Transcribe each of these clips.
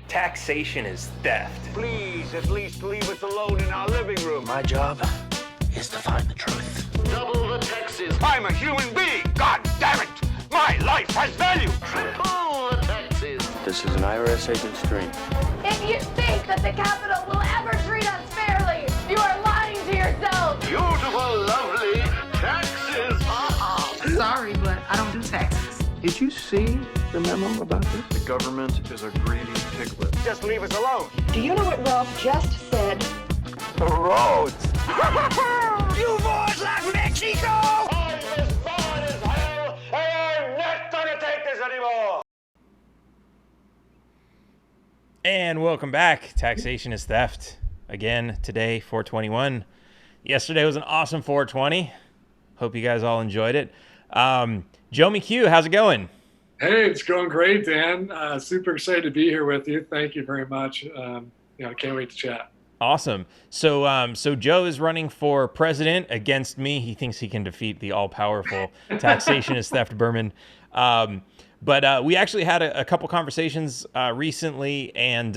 Taxation is theft. Please, at least leave us alone in our living room. My job is to find the truth. Double the taxes. I'm a human being. God damn it. My life has value. Triple the taxes. This is an IRS agent's dream. If you think that the Capitol will ever treat us fairly, you are lying to yourself. Beautiful, lovely taxes. Sorry, but I don't do taxes. Did you see the memo about this? The government is a greedy piglet. Just leave us alone. Do you know what Ralph just said? The roads. You boys like Mexico? I'm as fine as hell, and I'm not gonna take this anymore. And welcome back. Taxation is theft. Again, today, 421. Yesterday was an awesome 420. Hope you guys all enjoyed it. Joe McHugh, how's it going? Hey, it's going great, Dan. Super excited to be here with you. Thank you very much. Can't wait to chat. Awesome. So Joe is running for president against me. He thinks he can defeat the all-powerful Taxation is Theft Berman. But we actually had a couple conversations recently, and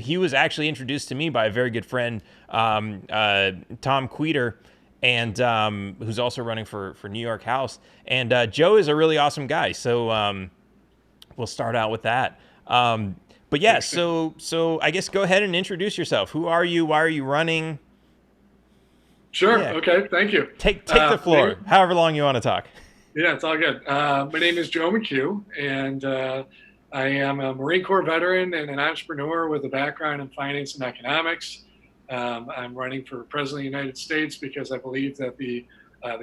he was actually introduced to me by a very good friend, Tom Queter, and who's also running for New York House. And Joe is a really awesome guy. So we'll start out with that. But yeah, so I guess go ahead and introduce yourself. Who are you? Why are you running? Sure. Yeah. Okay. Thank you. Take the floor, however long you want to talk. Yeah, it's all good. My name is Joe McHugh, and I am a Marine Corps veteran and an entrepreneur with a background in finance and economics. I'm running for President of the United States because I believe that the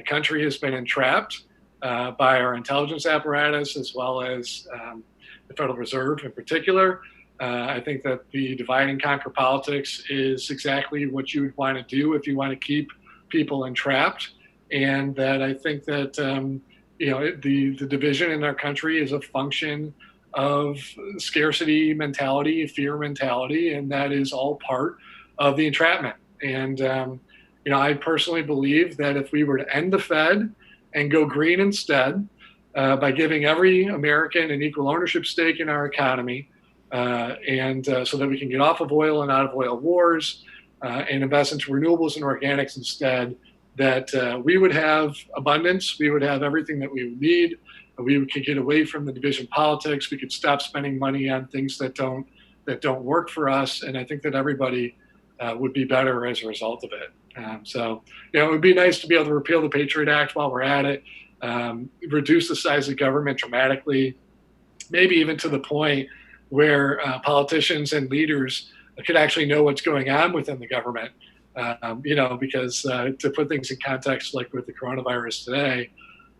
country has been entrapped by our intelligence apparatus, as well as the Federal Reserve in particular. I think that the divide and conquer politics is exactly what you would want to do if you want to keep people entrapped. And that I think that the division in our country is a function of scarcity mentality, fear mentality, and that is all part of the entrapment. And I personally believe that if we were to end the Fed and go green instead, by giving every American an equal ownership stake in our economy, and so that we can get off of oil and out of oil wars, and invest into renewables and organics instead, that we would have abundance, we would have everything that we would need, we could get away from the division politics, we could stop spending money on things that don't work for us, and I think that everybody would be better as a result of it. It would be nice to be able to repeal the Patriot Act while we're at it, reduce the size of government dramatically, maybe even to the point where politicians and leaders could actually know what's going on within the government. Because to put things in context, like with the coronavirus today,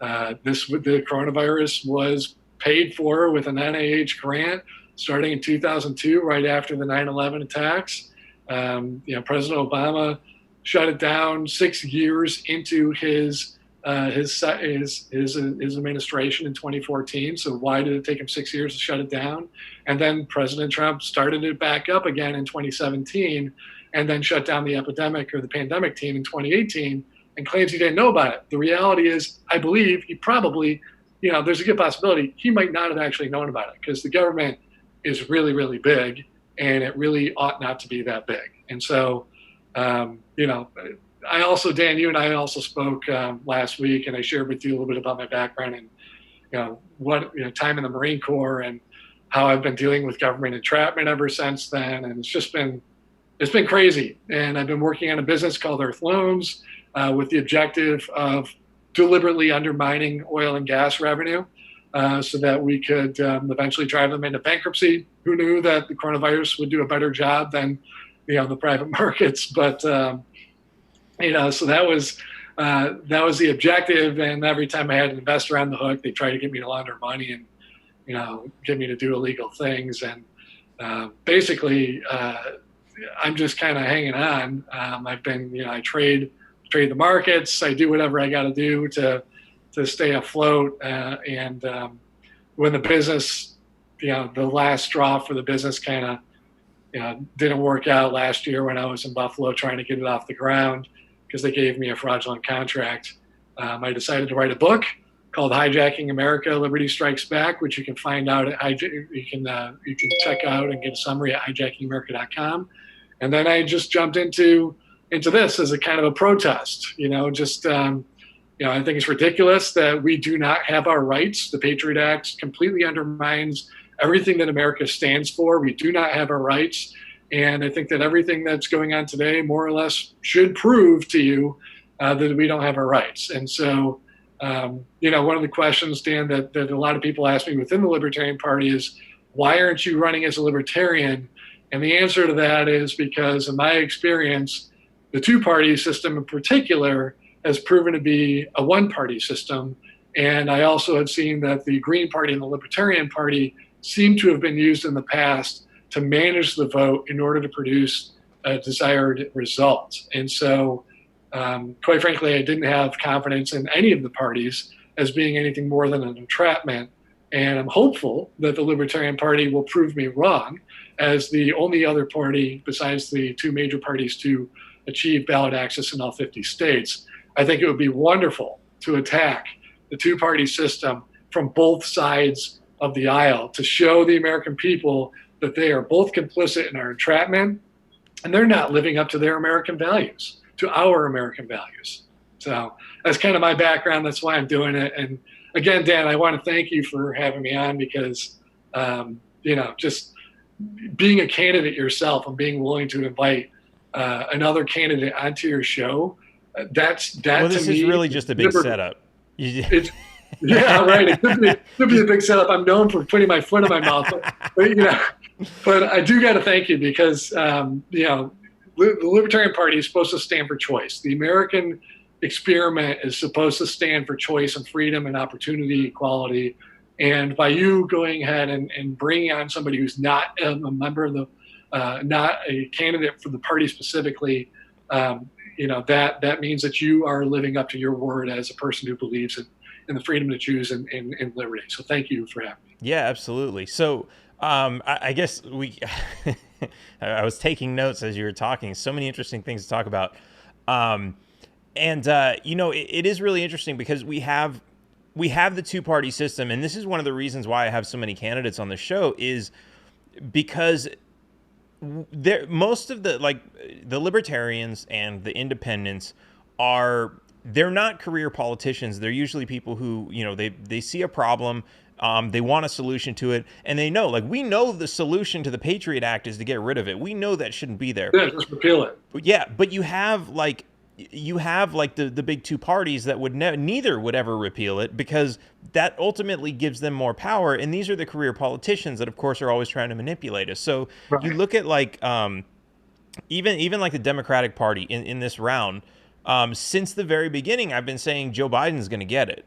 the coronavirus was paid for with an NIH grant starting in 2002, right after the 9/11 attacks. President Obama shut it down 6 years into his administration in 2014. So why did it take him 6 years to shut it down? And then President Trump started it back up again in 2017, and then shut down the epidemic or the pandemic team in 2018, and claims he didn't know about it. The reality is, I believe he probably, there's a good possibility he might not have actually known about it, because the government is really, really big, and it really ought not to be that big. And so, I also, Dan, you and I also spoke last week, and I shared with you a little bit about my background and, time in the Marine Corps and how I've been dealing with government entrapment ever since then. And it's been crazy. And I've been working on a business called Earth Loans with the objective of deliberately undermining oil and gas revenue so that we could eventually drive them into bankruptcy. Who knew that the coronavirus would do a better job than, the private markets? But, so that was the objective. And every time I had an investor on the hook, they tried to get me to launder money and, get me to do illegal things. And basically, I'm just kind of hanging on. I've been, I trade the markets. I do whatever I got to do to stay afloat. And when the business, the last straw for the business kind of, didn't work out last year when I was in Buffalo trying to get it off the ground because they gave me a fraudulent contract. I decided to write a book called Hijacking America, Liberty Strikes Back, which you can find out at you can check out and get a summary at hijackingamerica.com. And then I just jumped into this as a kind of a protest, I think it's ridiculous that we do not have our rights. The Patriot Act completely undermines everything that America stands for. We do not have our rights. And I think that everything that's going on today more or less should prove to you that we don't have our rights. And so, one of the questions, Dan, that a lot of people ask me within the Libertarian Party is, why aren't you running as a Libertarian? And the answer to that is because, in my experience, the two-party system in particular has proven to be a one-party system. And I also have seen that the Green Party and the Libertarian Party seem to have been used in the past to manage the vote in order to produce a desired result. And so, quite frankly, I didn't have confidence in any of the parties as being anything more than an entrapment. And I'm hopeful that the Libertarian Party will prove me wrong as the only other party besides the two major parties to achieve ballot access in all 50 states. I think it would be wonderful to attack the two-party system from both sides of the aisle to show the American people that they are both complicit in our entrapment and they're not living up to their American values, to our American values. So that's kind of my background. That's why I'm doing it. And again, Dan, I want to thank you for having me on because, just being a candidate yourself and being willing to invite another candidate onto your show, this is really just a big setup. Yeah, right. It could be a big setup. I'm known for putting my foot in my mouth, but I do got to thank you because, the Libertarian Party is supposed to stand for choice. The American experiment is supposed to stand for choice and freedom and opportunity, equality. And by you going ahead and bringing on somebody who's not a member of not a candidate for the party specifically, that means that you are living up to your word as a person who believes in the freedom to choose and liberty. So thank you for having me. Yeah, absolutely. So I guess I was taking notes as you were talking. So many interesting things to talk about. It is really interesting because we have the two-party system, and this is one of the reasons why I have so many candidates on the show is because most of the libertarians and the independents they're not career politicians. They're usually people who, they see a problem, they want a solution to it, and they know, we know the solution to the Patriot Act is to get rid of it. We know that shouldn't be there. Yeah, just repeal it. Yeah, but you have the big two parties that would neither would ever repeal it because that ultimately gives them more power. And these are the career politicians that, of course, are always trying to manipulate us. So right. You look at even the Democratic Party in this round. Since the very beginning, I've been saying Joe Biden's going to get it.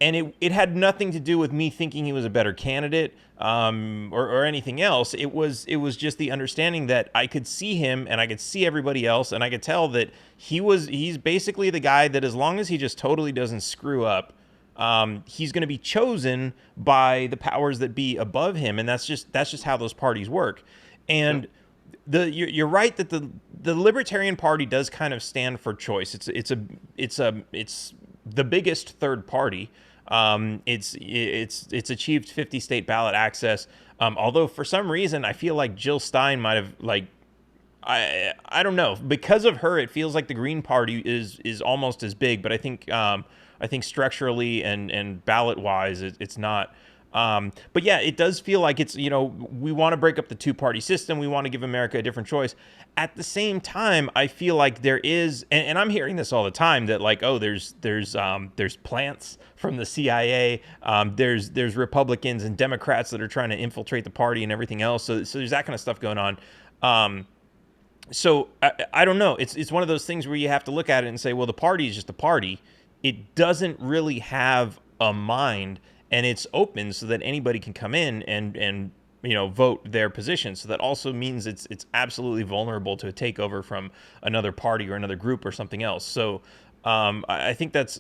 And it had nothing to do with me thinking he was a better candidate or anything else. It was just the understanding that I could see him and I could see everybody else and I could tell that he's basically the guy that as long as he just totally doesn't screw up, he's going to be chosen by the powers that be above him. And that's just how those parties work. And you're right that the Libertarian Party does kind of stand for choice. It's the biggest third party. It's achieved 50 state ballot access. Although for some reason I feel like Jill Stein might have I don't know, because of her it feels like the Green Party is almost as big, but I think structurally and ballot wise it's not. But yeah, it does feel like it's, we want to break up the two-party system. We want to give America a different choice. At the same time, I feel like there is, and I'm hearing this all the time, that there's plants from the CIA. There's Republicans and Democrats that are trying to infiltrate the party and everything else. So there's that kind of stuff going on. So I don't know. It's one of those things where you have to look at it and say, well, the party is just a party. It doesn't really have a mind. And it's open so that anybody can come in and vote their position. So that also means it's absolutely vulnerable to a takeover from another party or another group or something else. So I think that's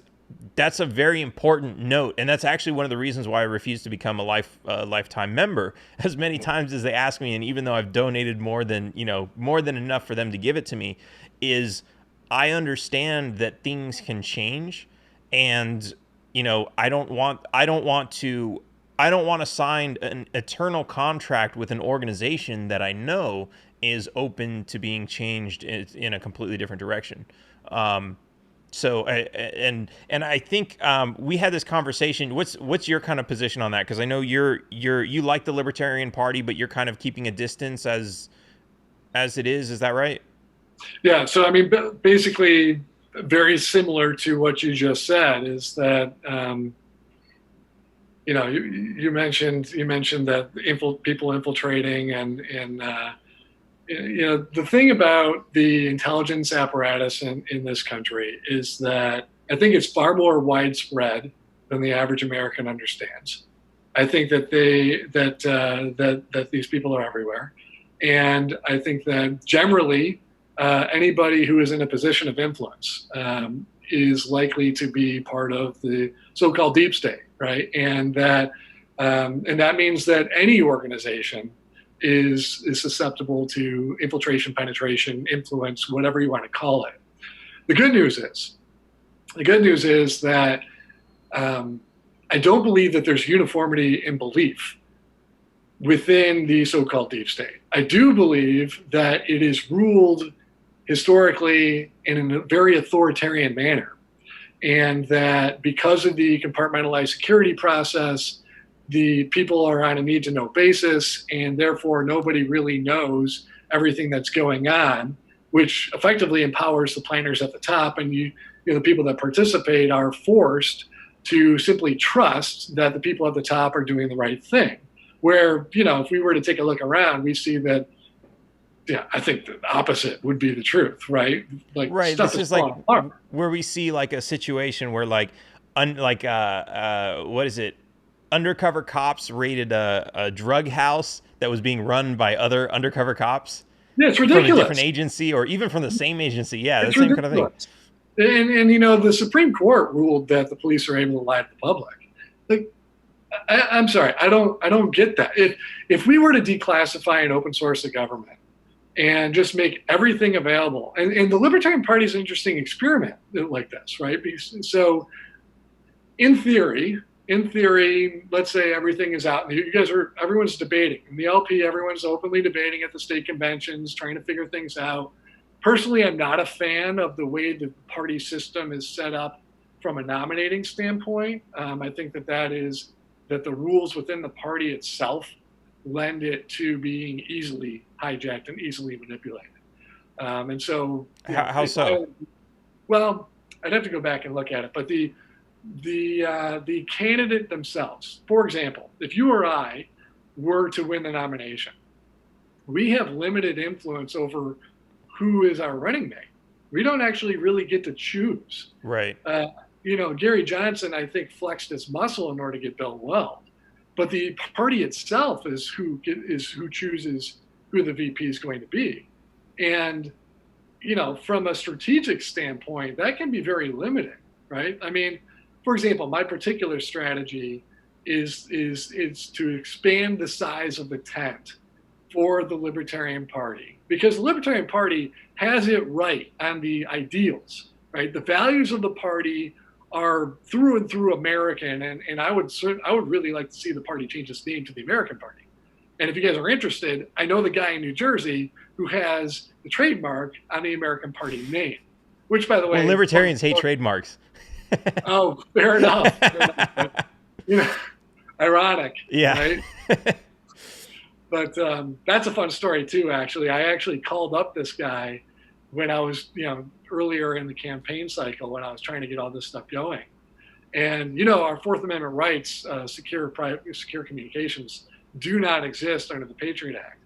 a very important note, and that's actually one of the reasons why I refuse to become a lifetime member. As many times as they ask me, and even though I've donated more than enough for them to give it to me, is I understand that things can change, and I don't want to sign an eternal contract with an organization that I know is open to being changed in a completely different direction. So I think we had this conversation. What's your kind of position on that? Because I know you like the Libertarian Party, but you're kind of keeping a distance as it is. Is that right? Yeah. So I mean, basically, very similar to what you just said is that you mentioned that people infiltrating and the thing about the intelligence apparatus in this country is that I think it's far more widespread than the average American understands. I think that that these people are everywhere, and I think that generally anybody who is in a position of influence is likely to be part of the so-called deep state, right? And that means that any organization is susceptible to infiltration, penetration, influence, whatever you want to call it. The good news is that I don't believe that there's uniformity in belief within the so-called deep state. I do believe that it is ruled historically in a very authoritarian manner, and that because of the compartmentalized security process, the people are on a need-to-know basis, and therefore nobody really knows everything that's going on, which effectively empowers the planners at the top, and the people that participate are forced to simply trust that the people at the top are doing the right thing. Where, if we were to take a look around, we see that, I think the opposite would be the truth, right? Like, right. Stuff this is like apart. Where we see like a situation where what is it? Undercover cops raided a drug house that was being run by other undercover cops. Yeah, it's ridiculous. From a different agency or even from the same agency. Yeah, it's the same ridiculous. Kind of thing. And the Supreme Court ruled that the police are able to lie to the public. Like, I'm sorry, I don't get that. If we were to declassify and open source the government and just make everything available, and the Libertarian Party is an interesting experiment like this, right? So, in theory, let's say everything is out. Everyone's debating. In the LP, everyone's openly debating at the state conventions, trying to figure things out. Personally, I'm not a fan of the way the party system is set up from a nominating standpoint. I think that the rules within the party itself lend it to being easily hijacked and easily manipulated. And so, how so? Well, I'd have to go back and look at it, but the candidate themselves, for example, if you or I were to win the nomination, we have limited influence over who is our running mate. We don't actually really get to choose. Right. Gary Johnson, I think, flexed his muscle in order to get Bill Weld, but the party itself is who chooses who the VP is going to be. And, from a strategic standpoint, that can be very limiting, right? I mean, for example, my particular strategy is to expand the size of the tent for the Libertarian Party, because the Libertarian Party has it right on the ideals, right? The values of the party are through and through American, and I would really like to see the party change its name to the American Party. And if you guys are interested, I know the guy in New Jersey who has the trademark on the American Party name, which, by the way, libertarians hate trademarks. Oh, fair enough. Ironic. Yeah. Right? But that's a fun story too. Actually, I actually called up this guy when I was, earlier in the campaign cycle when I was trying to get all this stuff going. And our Fourth Amendment rights, secure communications, do not exist under the Patriot Act.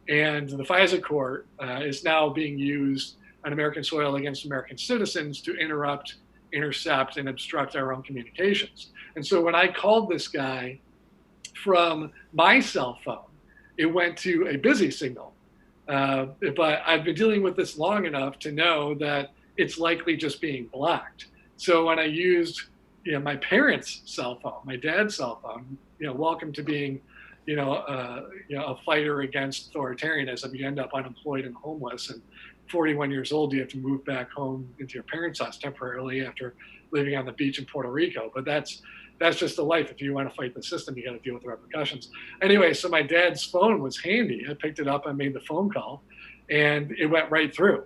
And the FISA court is now being used on American soil against American citizens to interrupt, intercept, and obstruct our own communications. And so when I called this guy from my cell phone, it went to a busy signal. But I've been dealing with this long enough to know that it's likely just being blocked. So when I used, my parents' cell phone, my dad's cell phone, welcome to being, a fighter against authoritarianism. You end up unemployed and homeless, and 41 years old, you have to move back home into your parents' house temporarily after living on the beach in Puerto Rico. But that's just the life. If you want to fight the system, you got to deal with the repercussions. Anyway, so my dad's phone was handy. I picked it up, I made the phone call, and it went right through.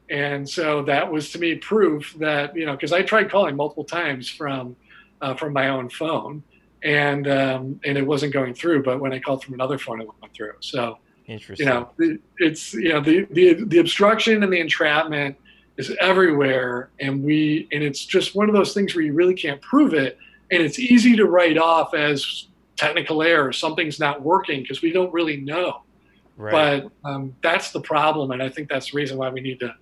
And so that was to me proof that, because I tried calling multiple times from my own phone, and it wasn't going through. But when I called from another phone, it went through. So, interesting. It's the obstruction and the entrapment is everywhere, and it's just one of those things where you really can't prove it, and it's easy to write off as technical error, something's not working, because we don't really know. Right. But that's the problem, and I think that's the reason why we need to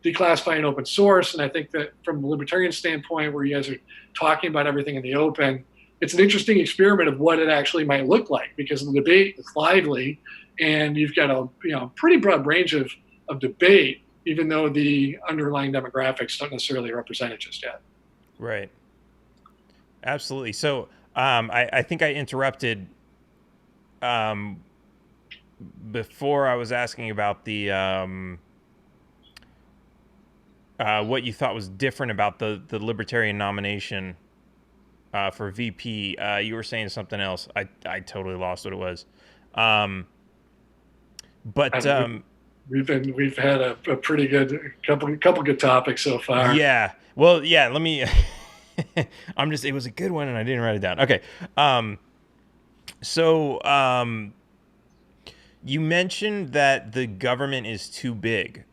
declassify and open source. And I think that from a libertarian standpoint, where you guys are talking about everything in the open, it's an interesting experiment of what it actually might look like, because the debate is lively, and you've got a pretty broad range of debate, even though the underlying demographics don't necessarily represent it just yet. Right. Absolutely. So I think I interrupted before I was asking about the what you thought was different about the libertarian nomination for VP. You were saying something else. I totally lost what it was. We've had a pretty good couple good topics so far. Yeah. Well, yeah. Let me. It was a good one, and I didn't write it down. Okay. So you mentioned that the government is too big.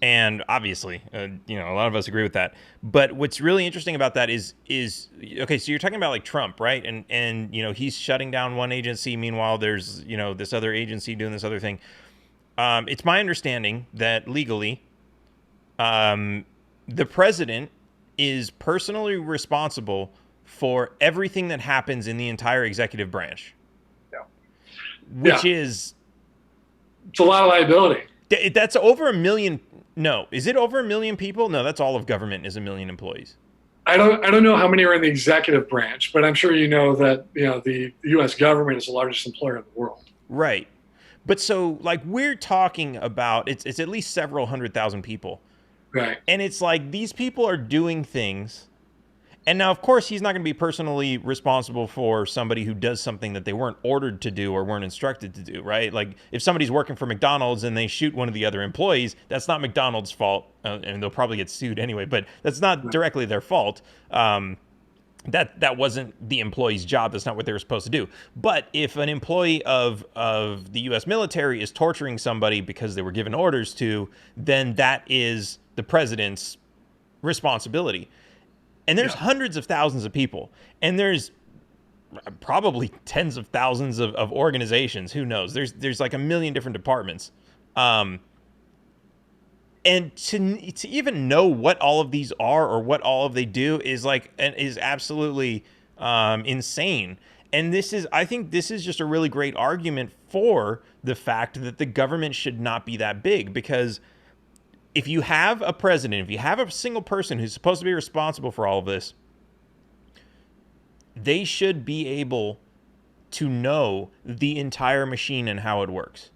And obviously, a lot of us agree with that. But what's really interesting about that is okay. So you're talking about like Trump, right? And he's shutting down one agency. Meanwhile, there's this other agency doing this other thing. It's my understanding that legally, the president is personally responsible for everything that happens in the entire executive branch. Yeah. Which is, it's a lot of liability. That's over 1 million. No, is it over 1 million people? No, that's all of government is 1 million employees. I don't know how many are in the executive branch, but I'm sure you know that the U.S. government is the largest employer in the world. Right, but so like we're talking about it's at least several 100,000 people. Right, and it's like these people are doing things. And now, of course, he's not going to be personally responsible for somebody who does something that they weren't ordered to do or weren't instructed to do, right? Like if somebody's working for McDonald's and they shoot one of the other employees, that's not McDonald's fault, and they'll probably get sued anyway, but that's not directly their fault. That wasn't the employee's job. That's not what they were supposed to do. But if an employee of the U.S. military is torturing somebody because they were given orders to, then that is the president's responsibility. And there's hundreds of thousands of people, and there's probably tens of thousands of organizations. Who knows? There's like 1 million different departments. And to even know what all of these are or what all of they do is absolutely insane. And I think this is just a really great argument for the fact that the government should not be that big, because if you have a president, if you have a single person who's supposed to be responsible for all of this, they should be able to know the entire machine and how it works.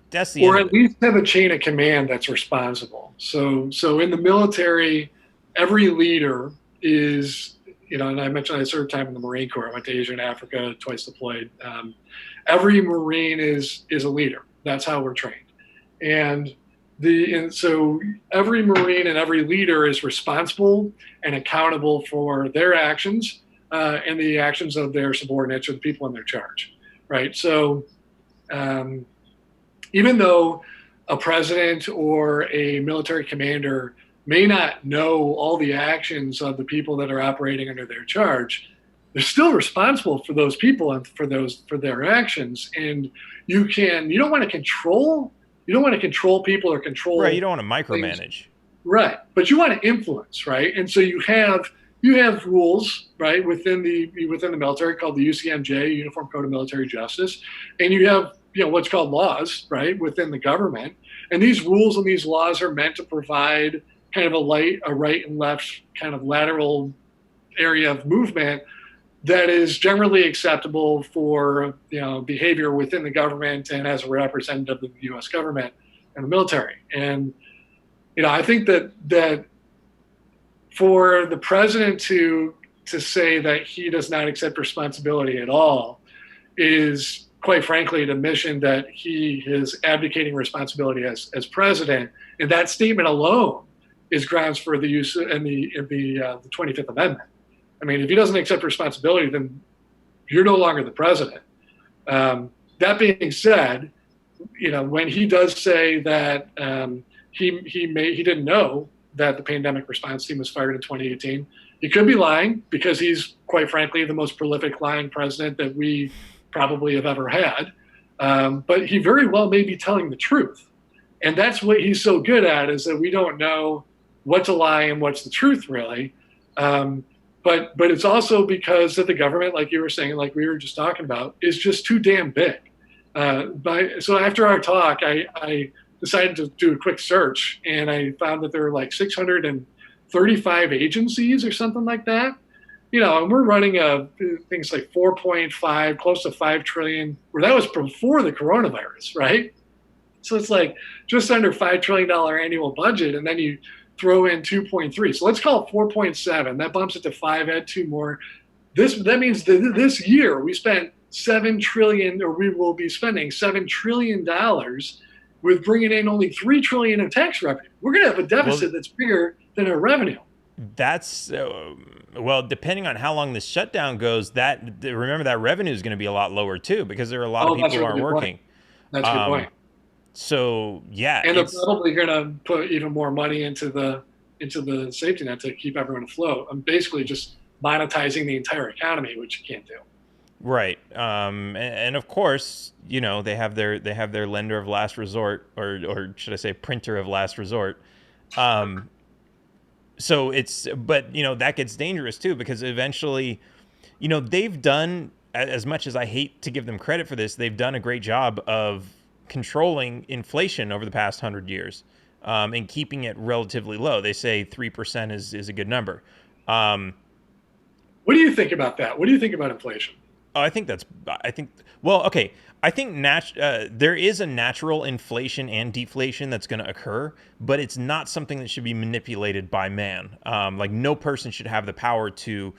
That's the or at least have a chain of command that's responsible. So in the military, every leader is, and I mentioned I served time in the Marine Corps. I went to Asia and Africa, twice deployed. Every Marine is a leader. That's how we're trained. And so every Marine and every leader is responsible and accountable for their actions and the actions of their subordinates or the people in their charge, right? So even though a president or a military commander may not know all the actions of the people that are operating under their charge, they're still responsible for those people and for their actions. And you don't want to control. You don't want to control people or control. Right. You don't want to micromanage. Things. Right. But you want to influence. Right. And so you have rules, right, within the military called the UCMJ, Uniform Code of Military Justice, and you have what's called laws, right, within the government. And these rules and these laws are meant to provide kind of a right and left kind of lateral area of movement that is generally acceptable for behavior within the government and as a representative of the U.S. government and the military. And I think that for the president to say that he does not accept responsibility at all is, quite frankly, an admission that he is abdicating responsibility as president, and that statement alone is grounds for the use in the 25th Amendment. I mean, if he doesn't accept responsibility, then you're no longer the president. That being said, when he does say that he didn't know that the pandemic response team was fired in 2018, he could be lying, because he's, quite frankly, the most prolific lying president that we probably have ever had. But he very well may be telling the truth. And that's what he's so good at, is that we don't know what's a lie and what's the truth, really. But it's also because that the government, like you were saying, like we were just talking about, is just too damn big. So after our talk, I decided to do a quick search, and I found that there were like 635 agencies or something like that. And we're running things like 4.5, close to 5 trillion, where that was before the coronavirus, right? So it's like just under $5 trillion annual budget, and then you throw in 2.3. So let's call it 4.7. That bumps it to 5, add 2 more. That means that this year we spent $7 trillion, or we will be spending $7 trillion with bringing in only $3 trillion of tax revenue. We're going to have a deficit that's bigger than our revenue. That's depending on how long this shutdown goes, remember that revenue is going to be a lot lower too, because there are a lot of people who aren't working. That's a good point. So yeah, and they're probably going to put even more money into the safety net to keep everyone afloat. I'm basically just monetizing the entire economy, which you can't do. Right. And of course, they have their lender of last resort, or should I say printer of last resort. So but that gets dangerous too, because eventually, they've done, as much as I hate to give them credit for this, they've done a great job of controlling inflation over the past 100 years, and keeping it relatively low. They say 3% is a good number. What do you think about that? What do you think about inflation? Oh, I think there is a natural inflation and deflation that's going to occur, but it's not something that should be manipulated by man. Like, no person should have the power to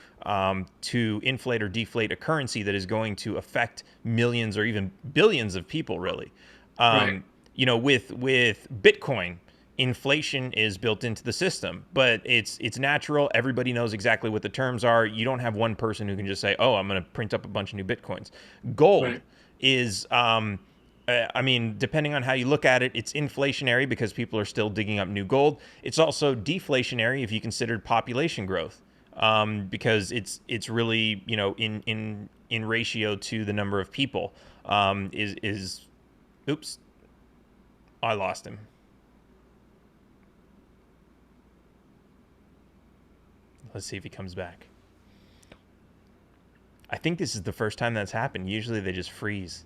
inflate or deflate a currency that is going to affect millions or even billions of people, really. Right. With Bitcoin, inflation is built into the system, but it's natural. Everybody knows exactly what the terms are. You don't have one person who can just say, "Oh, I'm going to print up a bunch of new Bitcoins." Gold is, depending on how you look at it, it's inflationary because people are still digging up new gold. It's also deflationary if you considered population growth, because it's really, in ratio to the number of people. Oops, I lost him. Let's see if he comes back. I think this is the first time that's happened. Usually they just freeze.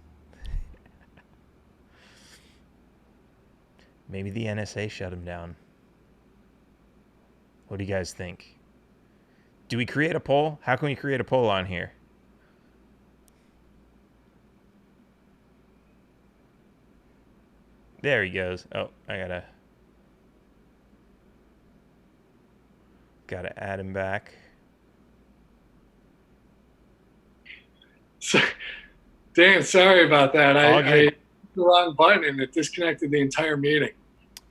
Maybe the NSA shut him down. What do you guys think? Do we create a poll? How can we create a poll on here? There he goes. Oh, I gotta add him back. So, Dan, sorry about that. I hit the wrong button and it disconnected the entire meeting.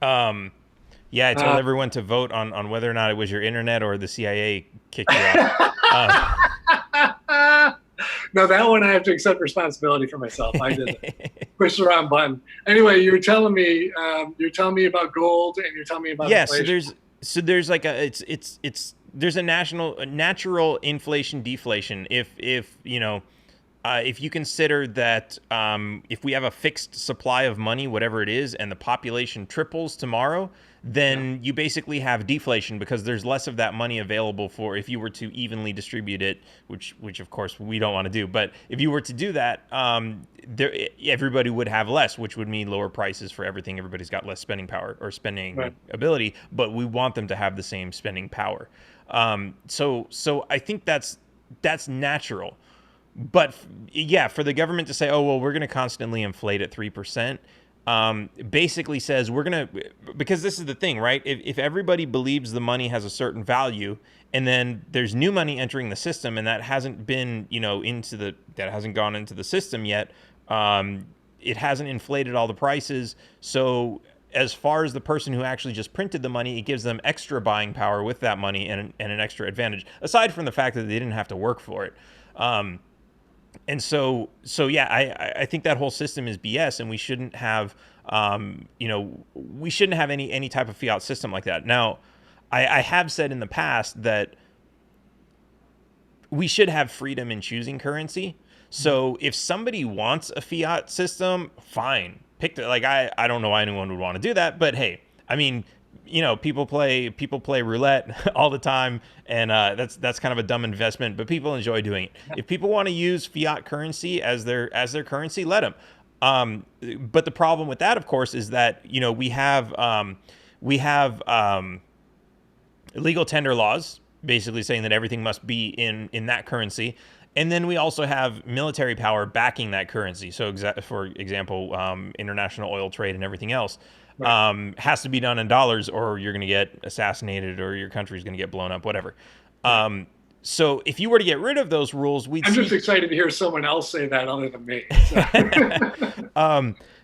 Yeah, I told everyone to vote on whether or not it was your internet or the CIA kicked you off. No, that one I have to accept responsibility for myself. I did it. Push the wrong button. Anyway, you were telling me about gold, and you're telling me about inflation. So there's like there's a natural inflation deflation. If you consider that if we have a fixed supply of money, whatever it is, and the population triples tomorrow, then you basically have deflation, because there's less of that money available for, if you were to evenly distribute it, which of course we don't want to do. But if you were to do that, everybody would have less, which would mean lower prices for everything. Everybody's got less spending power or spending ability, but we want them to have the same spending power. So I think that's natural. But yeah, for the government to say, "Oh, well, we're going to constantly inflate at 3%," basically says because this is the thing, right? If everybody believes the money has a certain value, and then there's new money entering the system, and that hasn't been, that hasn't gone into the system yet, it hasn't inflated all the prices. So as far as the person who actually just printed the money, it gives them extra buying power with that money and an extra advantage, aside from the fact that they didn't have to work for it. And so yeah, I think that whole system is BS, and we shouldn't have, we shouldn't have any type of fiat system like that. Now, I have said in the past that we should have freedom in choosing currency. So if somebody wants a fiat system, fine. Pick the, like, I don't know why anyone would want to do that, but hey, I mean, people play roulette all the time, and that's kind of a dumb investment, but people enjoy doing it. If people want to use fiat currency as their currency, let them. But the problem with that, of course, is that we have illegal tender laws, basically saying that everything must be in that currency. And then we also have military power backing that currency. So, for example, international oil trade and everything else has to be done in dollars, or you're going to get assassinated, or your country's going to get blown up, whatever. So if you were to get rid of those rules, I'm just excited to hear someone else say that other than me.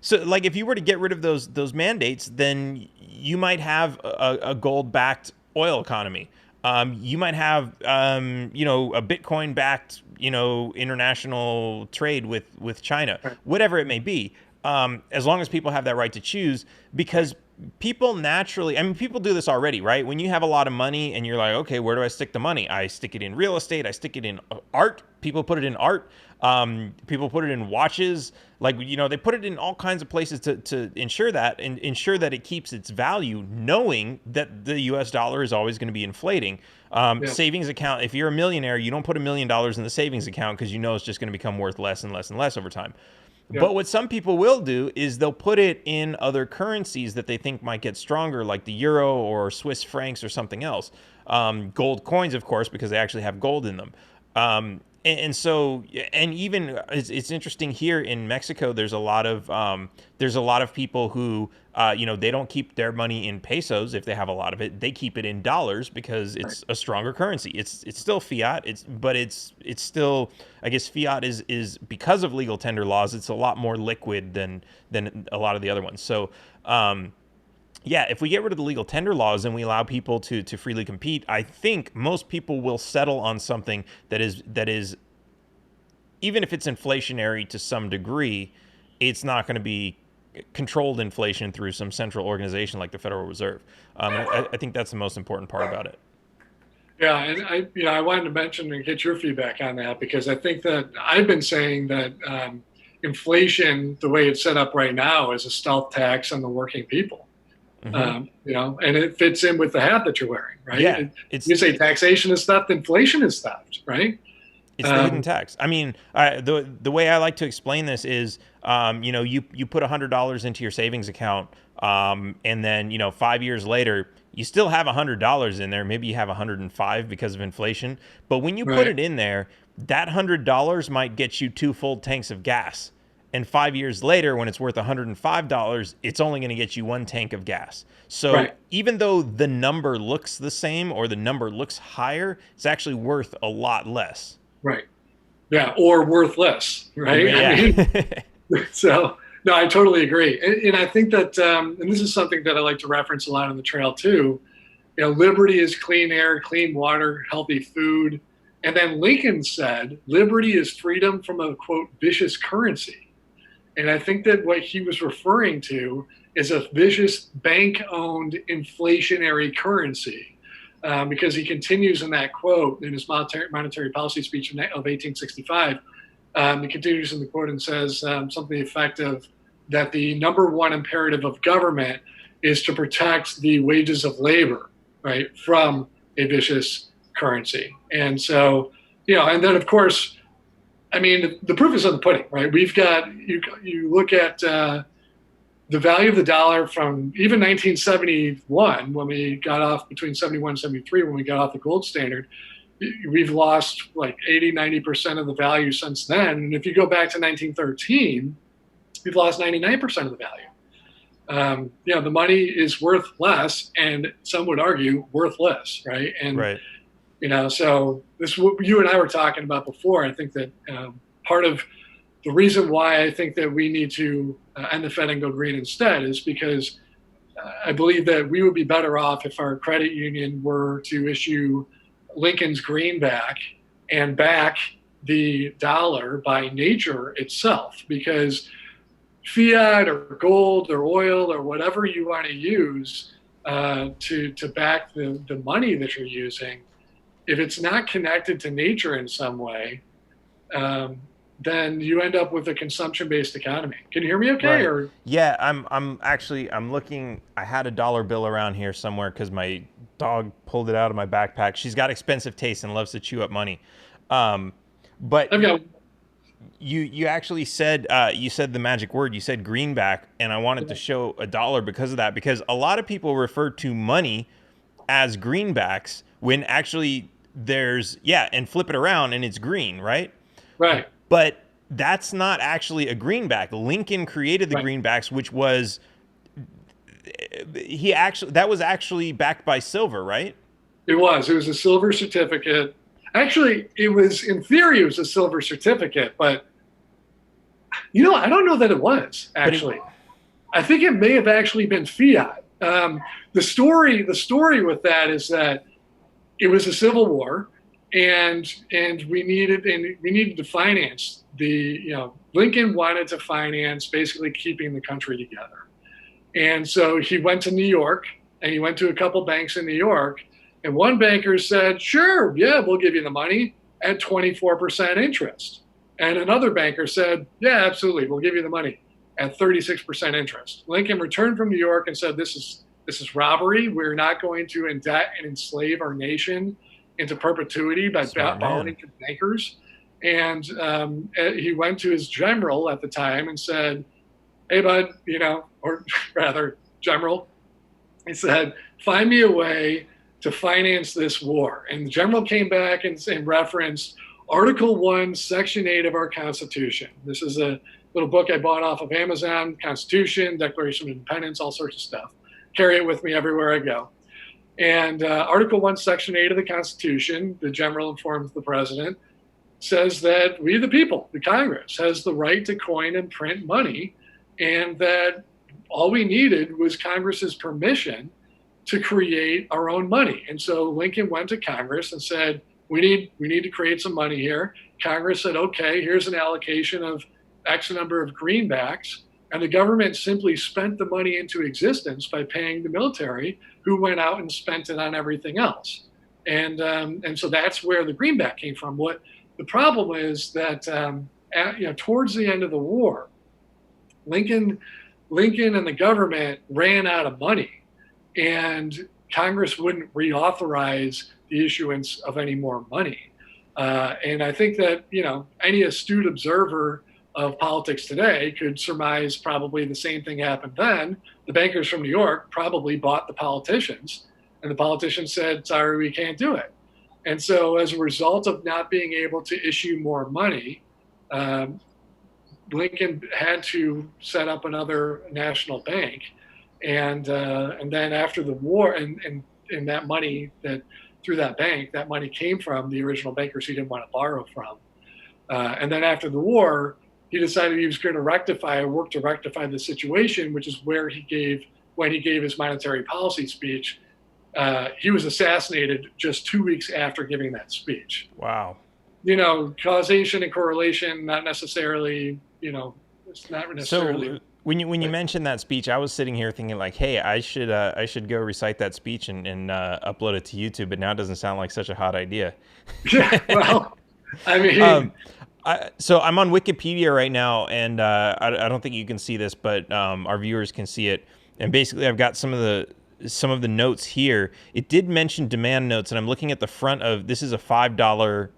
So like, if you were to get rid of those mandates, then you might have a gold-backed oil economy. You might have, a Bitcoin-backed, international trade with China, whatever it may be, as long as people have that right to choose, because people naturally, people do this already, right? When you have a lot of money and you're like, okay, where do I stick the money? I stick it in real estate. I stick it in art. People put it in art. People put it in watches. Like, they put it in all kinds of places to ensure that it keeps its value, knowing that the US dollar is always going to be inflating. Savings account, if you're a millionaire, you don't put $1 million in the savings account because it's just going to become worth less and less and less over time. Yeah. But what some people will do is they'll put it in other currencies that they think might get stronger, like the euro or Swiss francs or something else. Gold coins, of course, because they actually have gold in them. And so, and even it's interesting here in Mexico, there's a lot of people who, they don't keep their money in pesos if they have a lot of it. They keep it in dollars because it's a stronger currency. It's still fiat. But it's still, I guess fiat is because of legal tender laws. It's a lot more liquid than a lot of the other ones. So, yeah, if we get rid of the legal tender laws and we allow people to freely compete, I think most people will settle on something that is, even if it's inflationary to some degree, it's not going to be controlled inflation through some central organization like the Federal Reserve. I think that's the most important part about it. Yeah, and I wanted to mention and get your feedback on that, because I think that I've been saying that inflation, the way it's set up right now, is a stealth tax on the working people. Mm-hmm. And it fits in with the hat that you're wearing, right? Yeah, you say taxation is theft, inflation is theft, right? It's the hidden tax. The way I like to explain this is, you put $100 into your savings account, and then 5 years later, you still have $100 in there. Maybe you have 105 because of inflation, but when you put it in there, that $100 might get you 2 full tanks of gas. And 5 years later, when it's worth $105, it's only going to get you 1 tank of gas. So even though the number looks the same or the number looks higher, it's actually worth a lot less. Right. Yeah, or worth less, right? Yeah. So, no, I totally agree. And I think that, and this is something that I like to reference a lot on the trail too, liberty is clean air, clean water, healthy food. And then Lincoln said, liberty is freedom from a, quote, vicious currency. And I think that what he was referring to is a vicious bank-owned inflationary currency, because he continues in that quote in his monetary policy speech of 1865. He continues in the quote and says something to the effect of that the number one imperative of government is to protect the wages of labor, right, from a vicious currency. And so, and then of course, the proof is in the pudding, right? We've got, you look at the value of the dollar from even 1971, when we got off, between 71 and 73, when we got off the gold standard, we've lost like 80-90% of the value since then. And if you go back to 1913, we've lost 99% of the value. the money is worth less, and some would argue worthless, right? And Right. so this is what you and I were talking about before. I think that part of the reason why I think that we need to end the Fed and go green instead is because I believe that we would be better off if our credit union were to issue Lincoln's greenback and back the dollar by nature itself, because fiat or gold or oil or whatever you want to use to back the money that you're using, if it's not connected to nature in some way, then you end up with a consumption-based economy. Can you hear me okay? Right. Or Yeah, I'm looking. I had a dollar bill around here somewhere because my dog pulled it out of my backpack. She's got expensive taste and loves to chew up money. But I've got you actually said you said the magic word. You said greenback, and I wanted to show a dollar because of that. Because a lot of people refer to money as greenbacks when actually there's and flip it around and it's green, right? right. But that's not actually a greenback. Lincoln created the greenbacks, which was that was actually backed by silver, right? It was a silver certificate. Actually, it was, in theory, it was a silver certificate, but I don't know that it was actually. I think it may have actually been fiat. The story with that is that it was a civil war, and we needed to finance Lincoln wanted to finance basically keeping the country together. And so he went to New York, and he went to a couple banks in New York, and one banker said, sure, yeah, we'll give you the money at 24% interest. And another banker said, yeah, absolutely, we'll give you the money at 36% interest. Lincoln returned from New York and said, this is robbery. We're not going to indebt and enslave our nation into perpetuity by borrowing to bankers. And he went to his general at the time and said, hey, bud, or rather, general, he said, find me a way to finance this war. And the general came back and referenced Article 1, Section 8 of our Constitution. This is a little book I bought off of Amazon, Constitution, Declaration of Independence, all sorts of stuff. Carry it with me everywhere I go. And Article 1, Section 8 of the Constitution, the general informs the president, says that we, the people, the Congress, has the right to coin and print money, and that all we needed was Congress's permission to create our own money. And so Lincoln went to Congress and said, we need to create some money here. Congress said, okay, here's an allocation of X number of greenbacks. And the government simply spent the money into existence by paying the military, who went out and spent it on everything else. And so that's where the greenback came from. What the problem is that towards the end of the war, Lincoln and the government ran out of money, and Congress wouldn't reauthorize the issuance of any more money. And I think that any astute observer of politics today could surmise probably the same thing happened then. The bankers from New York probably bought the politicians, and the politicians said, sorry, we can't do it. And so as a result of not being able to issue more money, Lincoln had to set up another national bank. And then after the war, and that money that through that bank, that money came from the original bankers he didn't want to borrow from. And then after the war, he decided he was going to work to rectify the situation, which is when he gave his monetary policy speech. He was assassinated just 2 weeks after giving that speech. Wow. Causation and correlation, not necessarily, it's not necessarily. So when you mentioned that speech, I was sitting here thinking like, hey, I should go recite that speech and upload it to YouTube, but now it doesn't sound like such a hot idea. Yeah, well, I mean. So I'm on Wikipedia right now, and I don't think you can see this, but our viewers can see it. And basically, I've got some of the notes here. It did mention demand notes, and I'm looking at the front of this is a $5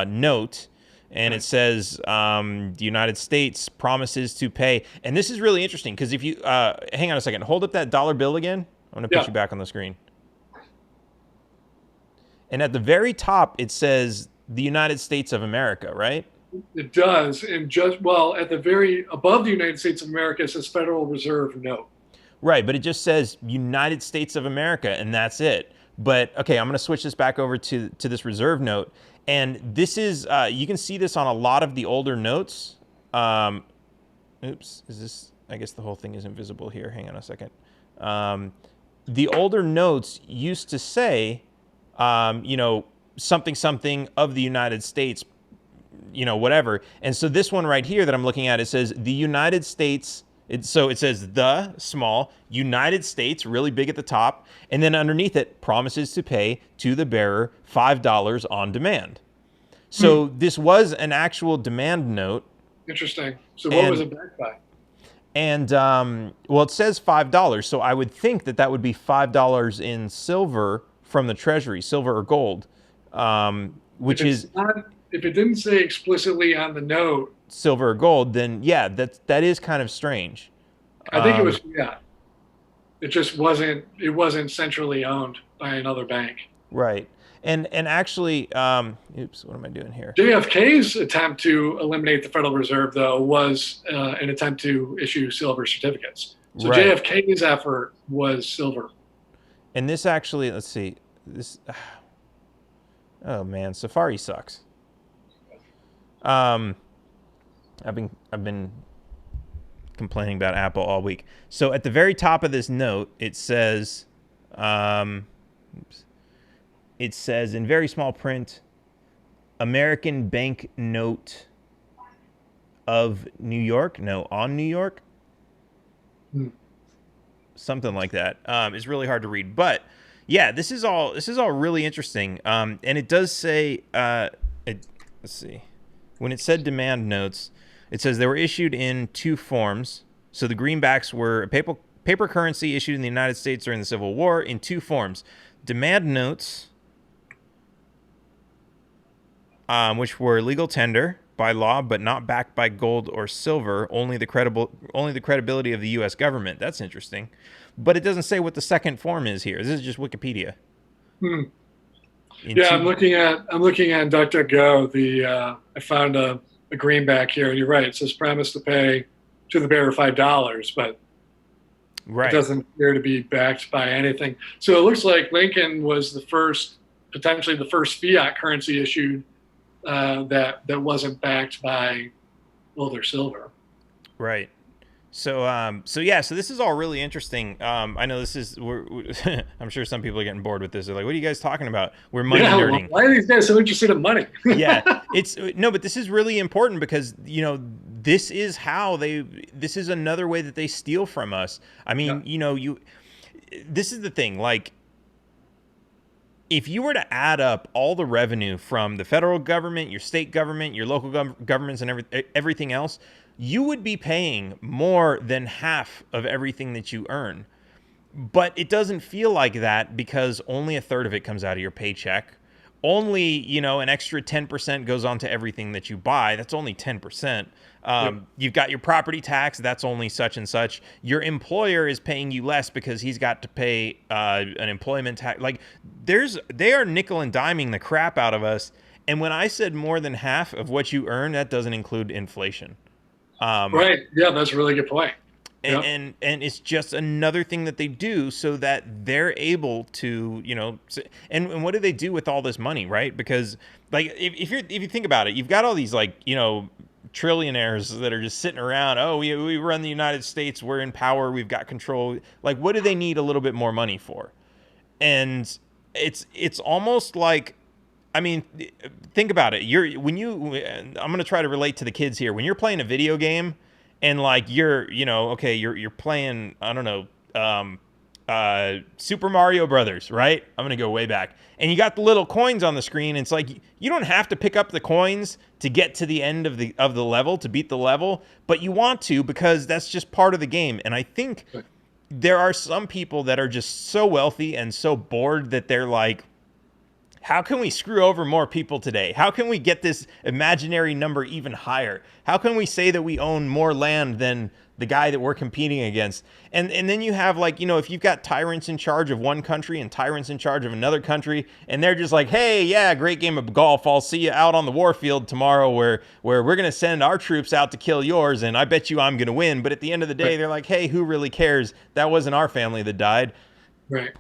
note, and it says the United States promises to pay. And this is really interesting because if you hang on a second, hold up that dollar bill again. I'm going to put you back on the screen. And at the very top, it says the United States of America, right? It does, and above the United States of America, it says Federal Reserve note. Right, but it just says United States of America, and that's it. But okay, I'm going to switch this back over to this reserve note, and this is you can see this on a lot of the older notes. Oops, is this? I guess the whole thing isn't visible here. Hang on a second. The older notes used to say, something something of the United States, whatever. And so this one right here that I'm looking at, it says the United States. So it says the small United States, really big at the top, and then underneath it, promises to pay to the bearer $5 on demand. So this was an actual demand note. Interesting. So what was it backed by? And it says $5, so I would think that would be $5 in silver from the Treasury, silver or gold, which is if it didn't say explicitly on the note silver or gold, then yeah, that is kind of strange. I think it was, yeah. It just wasn't. It wasn't centrally owned by another bank. Right. And actually, oops, what am I doing here? JFK's attempt to eliminate the Federal Reserve, though, was an attempt to issue silver certificates. So right. JFK's effort was silver. And this actually, let's see, this. Oh man, Safari sucks. I've been complaining about Apple all week. So at the very top of this note, it says, it says in very small print, American Bank Note of New York. No, on New York. Something like that. It's really hard to read, but yeah, this is all really interesting. And it does say, let's see, when it said demand notes, it says they were issued in two forms. So the greenbacks were a paper currency issued in the United States during the Civil War in two forms: demand notes, which were legal tender by law, but not backed by gold or silver. Only the credibility of the U.S. government. That's interesting, but it doesn't say what the second form is here. This is just Wikipedia. Yeah, I'm looking at DuckDuckGo. I found a greenback here, and you're right. It says promise to pay to the bearer $5, but right. It doesn't appear to be backed by anything. So it looks like Lincoln was potentially the first fiat currency issued that wasn't backed by gold or silver. Right. So this is all really interesting. I know this is, I'm sure some people are getting bored with this. They're like, what are you guys talking about? We're money nerding. Why are these guys so interested in money? Yeah, but this is really important because, this is this is another way that they steal from us. I mean, this is the thing, like, if you were to add up all the revenue from the federal government, your state government, your local governments, and everything else, you would be paying more than half of everything that you earn. But it doesn't feel like that because only a third of it comes out of your paycheck. Only, an extra 10% goes on to everything that you buy. That's only 10%. You've got your property tax. That's only such and such. Your employer is paying you less because he's got to pay an employment tax. Like, they are nickel and diming the crap out of us. And when I said more than half of what you earn, that doesn't include inflation. Right. Yeah, that's a really good point. And it's just another thing that they do so that they're able to, and what do they do with all this money, right? Because, like, if you think about it, you've got all these, like, trillionaires that are just sitting around. Oh, we run the United States. We're in power. We've got control. Like, what do they need a little bit more money for? And it's almost like, I mean, think about it. I'm going to try to relate to the kids here. When you're playing a video game and, like, you're playing, I don't know, Super Mario Brothers, right? I'm going to go way back. And you got the little coins on the screen. And it's like, you don't have to pick up the coins to get to the end of the level, to beat the level, but you want to because that's just part of the game. And I think there are some people that are just so wealthy and so bored that they're like, how can we screw over more people today? How can we get this imaginary number even higher? How can we say that we own more land than the guy that we're competing against? And then you have, like, you know, if you've got tyrants in charge of one country and tyrants in charge of another country, and they're just like, hey, yeah, great game of golf. I'll see you out on the warfield tomorrow where we're going to send our troops out to kill yours, and I bet you I'm going to win. But at the end of the day, they're like, hey, who really cares? That wasn't our family that died. Right.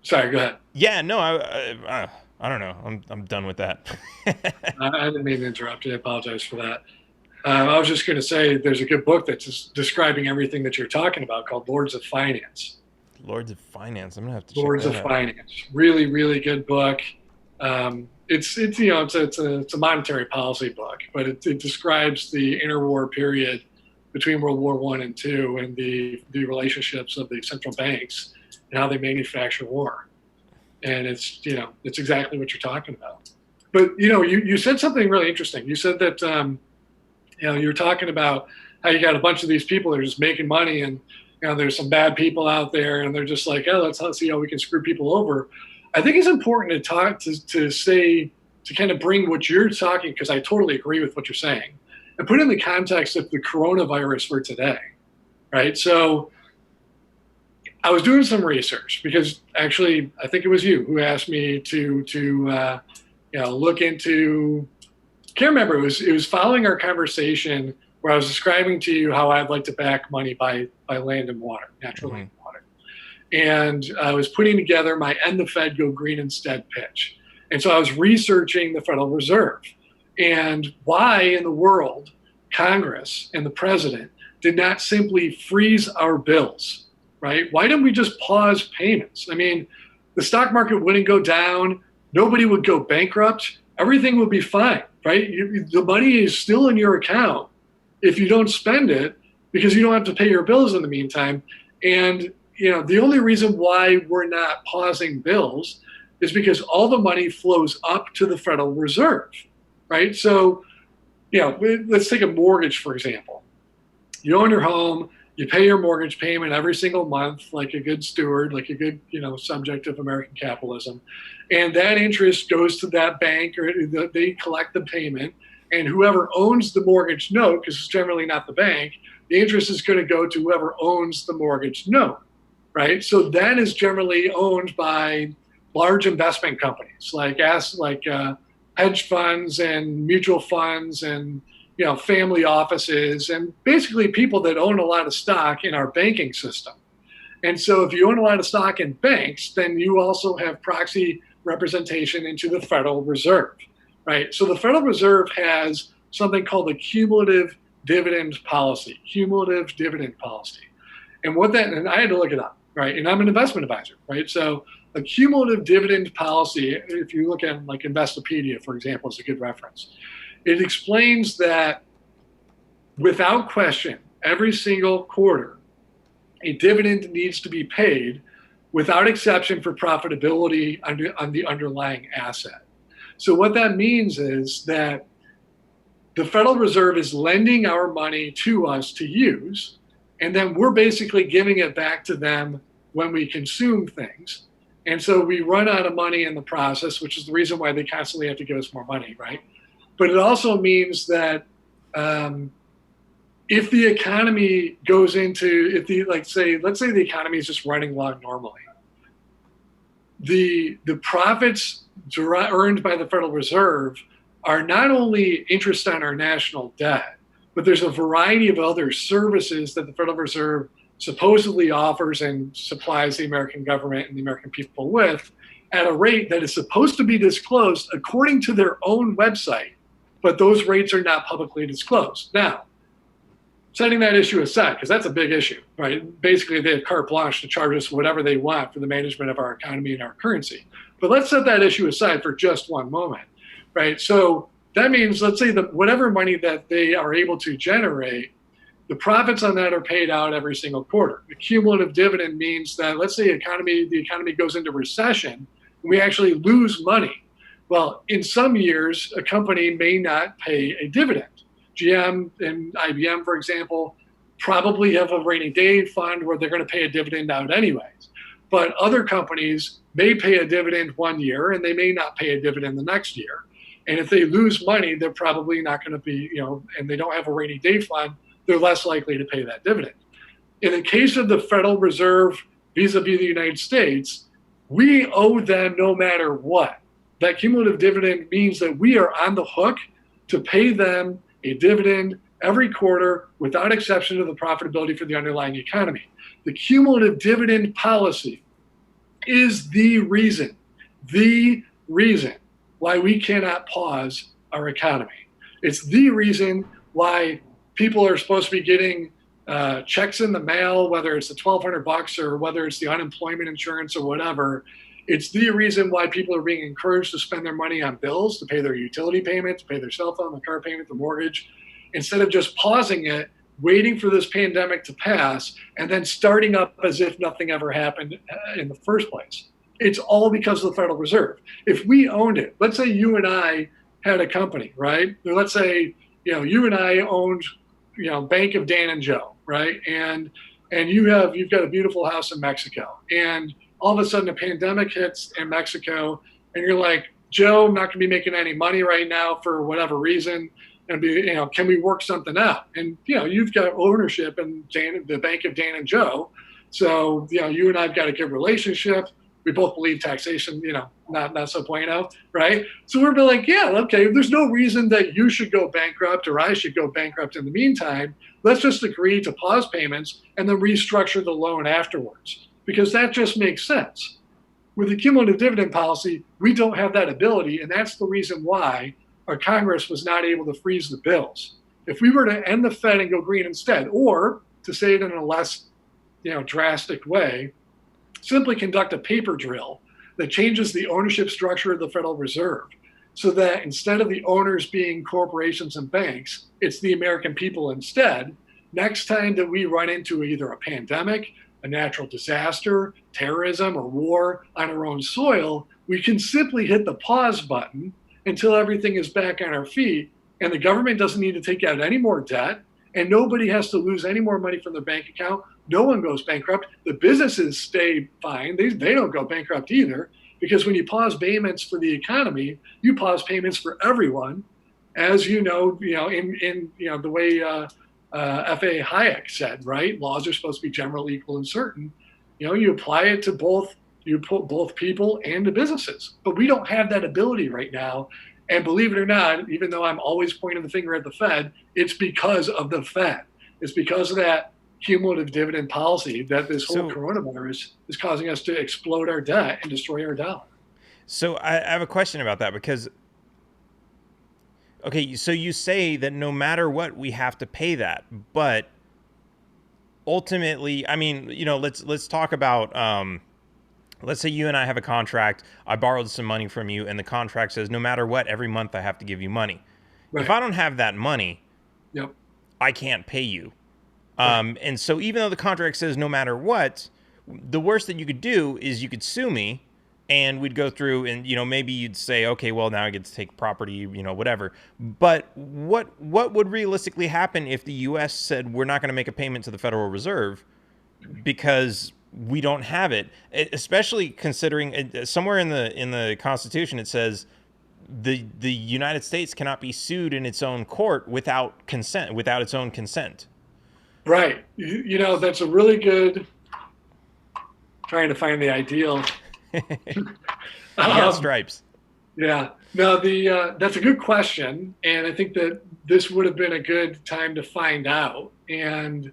Sorry, go ahead. Yeah, no, I don't know. I'm done with that. I didn't mean to interrupt you. I apologize for that. I was just going to say there's a good book that's describing everything that you're talking about called Lords of Finance. Lords of Finance. I'm gonna have to check Lords that of out. Finance. Really, really good book. It's a monetary policy book, but it describes the interwar period between World War I and II and the relationships of the central banks and how they manufacture war. And it's exactly what you're talking about. But you said something really interesting. You said that you were talking about how you got a bunch of these people that are just making money, and there's some bad people out there, and they're just like, oh, let's see how we can screw people over. I think it's important to talk to kind of bring what you're talking, because I totally agree with what you're saying, and put it in the context of the coronavirus for today, right? So I was doing some research because actually I think it was you who asked me to look into. Can't remember. It was following our conversation where I was describing to you how I'd like to back money by land and water, natural land and water. And I was putting together my End the Fed, Go Green Instead pitch. And so I was researching the Federal Reserve and why in the world Congress and the president did not simply freeze our bills, right? Why didn't we just pause payments? I mean, the stock market wouldn't go down. Nobody would go bankrupt. Everything would be fine, right? The money is still in your account if you don't spend it, because you don't have to pay your bills in the meantime. And the only reason why we're not pausing bills is because all the money flows up to the Federal Reserve, right? So, let's take a mortgage, for example. You own your home, you pay your mortgage payment every single month like a good steward, like a good, subject of American capitalism. And that interest goes to that bank, or they collect the payment. And whoever owns the mortgage note, because it's generally not the bank, the interest is going to go to whoever owns the mortgage note, right? So that is generally owned by large investment companies like hedge funds and mutual funds and family offices, and basically people that own a lot of stock in our banking system. And so if you own a lot of stock in banks, then you also have proxy representation into the Federal Reserve, right? So the Federal Reserve has something called a cumulative dividend policy. And I had to look it up, right? And I'm an investment advisor, right? So a cumulative dividend policy, if you look at like Investopedia, for example, is a good reference. It explains that without question, every single quarter, a dividend needs to be paid without exception for profitability on the underlying asset. So what that means is that the Federal Reserve is lending our money to us to use, and then we're basically giving it back to them when we consume things. And so we run out of money in the process, which is the reason why they constantly have to give us more money, right? But it also means that if the economy goes into, let's say the economy is just running along normally, the profits earned by the Federal Reserve are not only interest on our national debt, but there's a variety of other services that the Federal Reserve supposedly offers and supplies the American government and the American people with at a rate that is supposed to be disclosed according to their own website, but those rates are not publicly disclosed. Now, setting that issue aside, because that's a big issue, right? Basically, they have carte blanche to charge us whatever they want for the management of our economy and our currency. But let's set that issue aside for just one moment, right? So that means, let's say that whatever money that they are able to generate, the profits on that are paid out every single quarter. The cumulative dividend means that, let's say the economy goes into recession, and we actually lose money. Well, in some years, a company may not pay a dividend. GM and IBM, for example, probably have a rainy day fund where they're going to pay a dividend out anyways. but other companies may pay a dividend one year and they may not pay a dividend the next year. And if they lose money, they're probably not going to be, and they don't have a rainy day fund, they're less likely to pay that dividend. In the case of the Federal Reserve vis-a-vis the United States, we owe them no matter what. That cumulative dividend means that we are on the hook to pay them a dividend every quarter without exception of the profitability for the underlying economy. The cumulative dividend policy is the reason why we cannot pause our economy. It's the reason why people are supposed to be getting checks in the mail, whether it's the $1,200 or whether it's the unemployment insurance or whatever. It's the reason why people are being encouraged to spend their money on bills, to pay their utility payment, to pay their cell phone, the car payment, the mortgage, instead of just pausing it, waiting for this pandemic to pass, and then starting up as if nothing ever happened in the first place. It's all because of the Federal Reserve. If we owned it, let's say you and I had a company, right? Let's say, you and I owned, Bank of Dan and Joe, right? And you've got a beautiful house in Mexico. And all of a sudden a pandemic hits in Mexico and you're like, Joe, I'm not going to be making any money right now for whatever reason. And can we work something out? And, you've got ownership in the Bank of Dan and Joe. So, you and I've got a good relationship. We both believe taxation, not so bueno, right? So we're like, yeah, okay, there's no reason that you should go bankrupt or I should go bankrupt in the meantime. Let's just agree to pause payments and then restructure the loan afterwards, because that just makes sense. With the cumulative dividend policy, we don't have that ability, and that's the reason why our Congress was not able to freeze the bills. If we were to end the Fed and go green instead, or to say it in a less, drastic way, simply conduct a paper drill that changes the ownership structure of the Federal Reserve so that instead of the owners being corporations and banks, it's the American people instead. Next time that we run into either a pandemic, a natural disaster, terrorism, or war on our own soil, we can simply hit the pause button until everything is back on our feet and the government doesn't need to take out any more debt and nobody has to lose any more money from their bank account. No one goes bankrupt. The businesses stay fine. They don't go bankrupt either, because when you pause payments for the economy, you pause payments for everyone. As in the way F.A. Hayek said, right? Laws are supposed to be general, equal, and certain. You apply it to both people and to businesses. But we don't have that ability right now. And believe it or not, even though I'm always pointing the finger at the Fed, it's because of the Fed. It's because of that cumulative dividend policy that this whole coronavirus is causing us to explode our debt and destroy our dollar. So I have a question about that, because, okay, so you say that no matter what, we have to pay that, but ultimately, I mean, let's talk about, let's say you and I have a contract. I borrowed some money from you, and the contract says no matter what, every month I have to give you money. Right. If I don't have that money, yep, I can't pay you. And so even though the contract says no matter what, the worst that you could do is you could sue me, and we'd go through and, maybe you'd say, okay, well, now I get to take property, whatever. But what would realistically happen if the U.S. said we're not going to make a payment to the Federal Reserve because we don't have it, especially considering somewhere in the Constitution it says the United States cannot be sued in its own court without its own consent. Right. That's a really good, trying to find the ideal. Stripes. Yeah. No, that's a good question. And I think that this would have been a good time to find out. And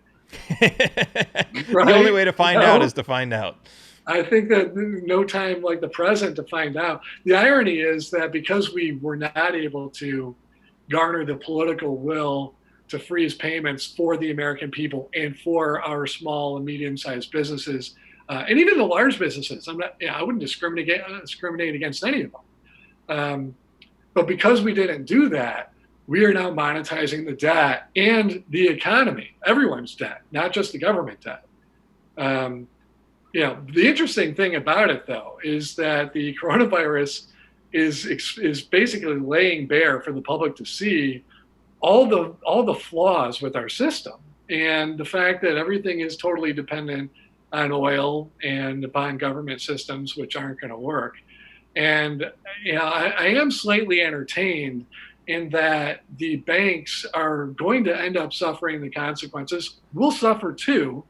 the only way to find out is to find out. I think that no time like the present to find out. The irony is that because we were not able to garner the political will to freeze payments for the American people and for our small and medium-sized businesses, and even the large businesses. I wouldn't discriminate against any of them. But because we didn't do that, we are now monetizing the debt and the economy, everyone's debt, not just the government debt. The interesting thing about it, though, is that the coronavirus is basically laying bare for the public to see all the flaws with our system, and the fact that everything is totally dependent on oil and upon government systems, which aren't going to work. And I am slightly entertained in that the banks are going to end up suffering the consequences. We'll suffer too.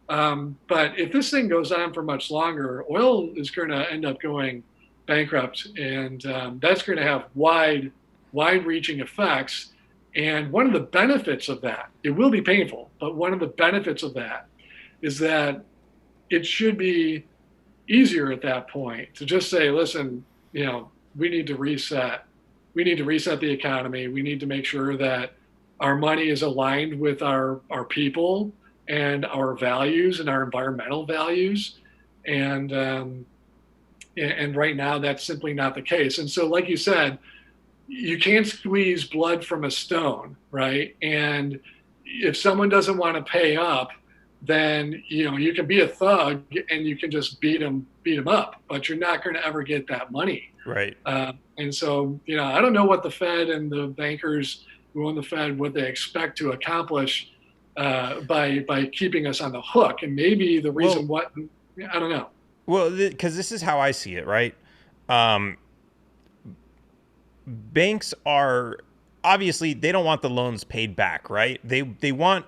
But if this thing goes on for much longer, oil is going to end up going bankrupt. And that's going to have wide-reaching effects. And one of the benefits of that, it will be painful, but one of the benefits of that is that it should be easier at that point to just say, listen, we need to reset. We need to reset the economy. We need to make sure that our money is aligned with our people and our values and our environmental values. And right now, that's simply not the case. And so, like you said, you can't squeeze blood from a stone, right? And if someone doesn't want to pay up, then you can be a thug and you can just beat them up, but you're not going to ever get that money. Right. And so, I don't know what the Fed and the bankers who own the Fed, what they expect to accomplish by keeping us on the hook. And maybe the reason I don't know. Well, because this is how I see it, right? Banks are obviously, they don't want the loans paid back, right? They want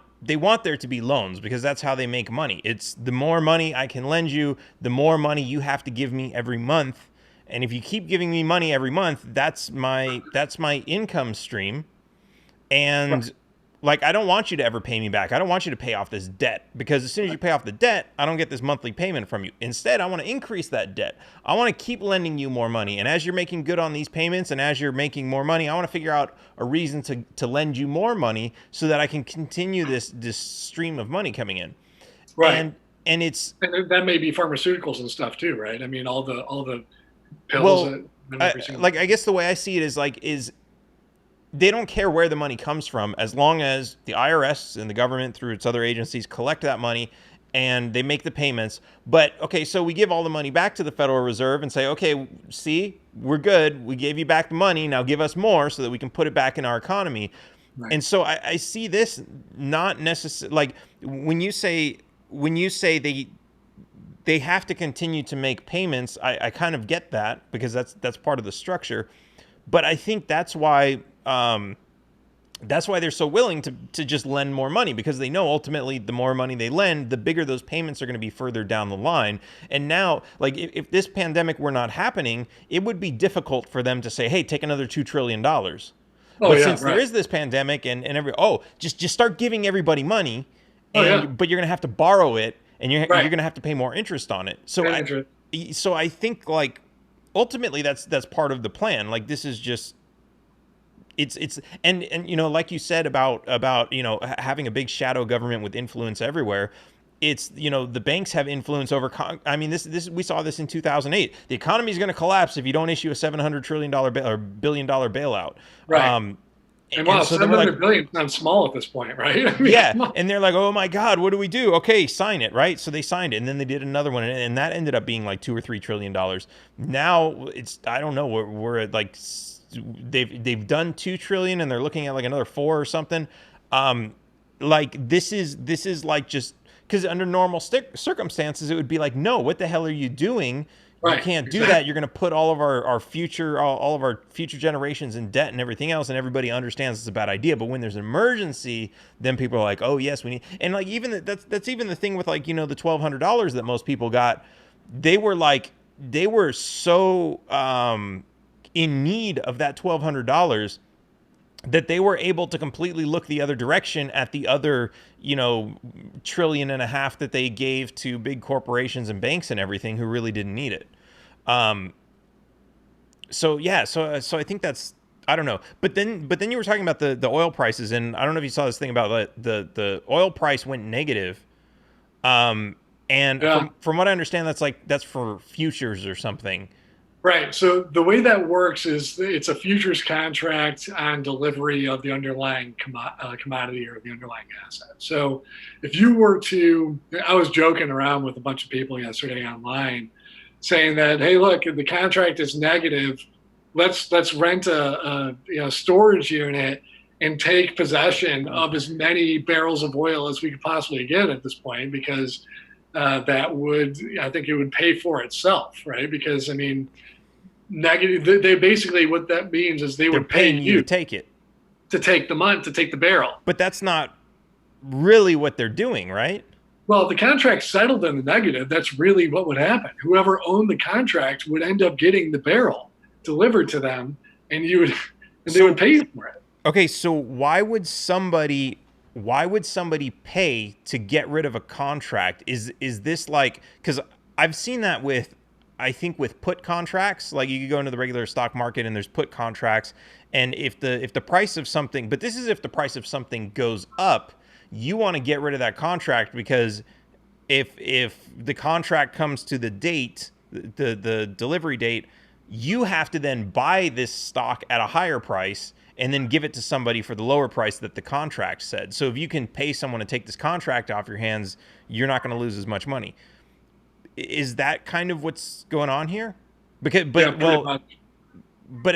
there to be loans because that's how they make money. It's the more money I can lend you, the more money you have to give me every month. And if you keep giving me money every month, that's my income stream. And like, I don't want you to ever pay me back. I don't want you to pay off this debt, because as soon as you pay off the debt, I don't get this monthly payment from you. Instead, I want to increase that debt. I want to keep lending you more money. And as you're making good on these payments and as you're making more money, I want to figure out a reason to lend you more money so that I can continue this stream of money coming in. Right. And and that may be pharmaceuticals and stuff too, right? I mean, all the pills. I guess the way I see it is they don't care where the money comes from, as long as the IRS and the government through its other agencies collect that money and they make the payments. But okay, so we give all the money back to the Federal Reserve and say, okay, see, we're good. We gave you back the money. Now give us more so that we can put it back in our economy. Right. And so I see this not necessarily, like when you say they have to continue to make payments, I kind of get that, because that's part of the structure. But I think that's why they're so willing to just lend more money, because they know ultimately the more money they lend, the bigger those payments are going to be further down the line. And now, like, if this pandemic were not happening, it would be difficult for them to say, hey, take another $2 trillion. But since there is this pandemic just start giving everybody money, but you're going to have to borrow it, and you're going to have to pay more interest on it. So I think, like, ultimately that's part of the plan. Like, this is just, it's like you said about having a big shadow government with influence everywhere. It's, the banks have influence over. I mean, this we saw this in 2008. The economy is going to collapse if you don't issue a $700 trillion or $1 billion bailout. Right. And wow, so $700 billion is not small at this point, right? I mean, and they're like, oh my God, what do we do? Okay, sign it, right? So they signed it, and then they did another one, and that ended up being like $2 or $3 trillion. Now it's, I don't know, we're at like, they've done 2 trillion, and they're looking at like another 4 or something. Like this is like, just because under normal circumstances it would be like, no, what the hell are you doing? You can't do that. You're going to put all of our future generations in debt and everything else, and everybody understands it's a bad idea. But when there's an emergency, then people are like, oh yes, we need. And like, even that's even the thing with, like, the $1,200 that most people got. They were so in need of that $1,200 that they were able to completely look the other direction at the other, $1.5 trillion that they gave to big corporations and banks and everything who really didn't need it. So I think that's, I don't know. But then you were talking about the oil prices, and I don't know if you saw this thing about the oil price went negative. From what I understand, that's for futures or something. Right. So the way that works is it's a futures contract on delivery of the underlying commodity or the underlying asset. So if you were to, I was joking around with a bunch of people yesterday online saying that, hey, look, if the contract is negative, let's rent a storage unit and take possession of as many barrels of oil as we could possibly get at this point, because that would, I think it would pay for itself, right? Because I mean, negative. They basically, what that means is they They're would pay paying you to take it. to take the month, to take the barrel. But that's not really what they're doing, right? Well, the contract settled in the negative. That's really what would happen. Whoever owned the contract would end up getting the barrel delivered to them, and they would pay for it. Okay, so why would somebody pay to get rid of a contract? Is this like, because I've seen that with, I think with put contracts, like you could go into the regular stock market and there's put contracts, and if the price of something, but this is if the price of something goes up, you want to get rid of that contract, because if the contract comes to the date, the delivery date, you have to then buy this stock at a higher price and then give it to somebody for the lower price that the contract said. So if you can pay someone to take this contract off your hands, you're not going to lose as much money. Is that kind of what's going on here? But at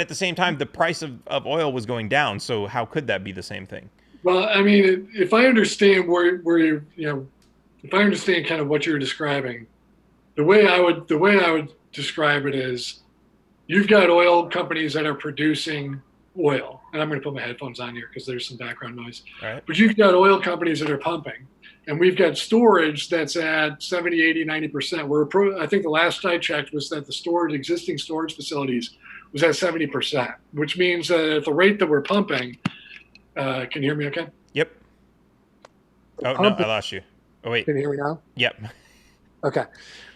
the same time, the price of oil was going down. So how could that be the same thing? Well, I mean, if I understand where you're, if I understand kind of what you're describing, the way I would describe it is, you've got oil companies that are producing oil, and I'm going to put my headphones on here because there's some background noise. All right. But you've got oil companies that are pumping, and we've got storage that's at 70, 80, 90%. I think the last I checked was that the existing storage facilities was at 70%, which means that at the rate that we're pumping, can you hear me okay? Yep. Oh, no, I lost you. Oh, wait. Can you hear me now? Yep. Okay.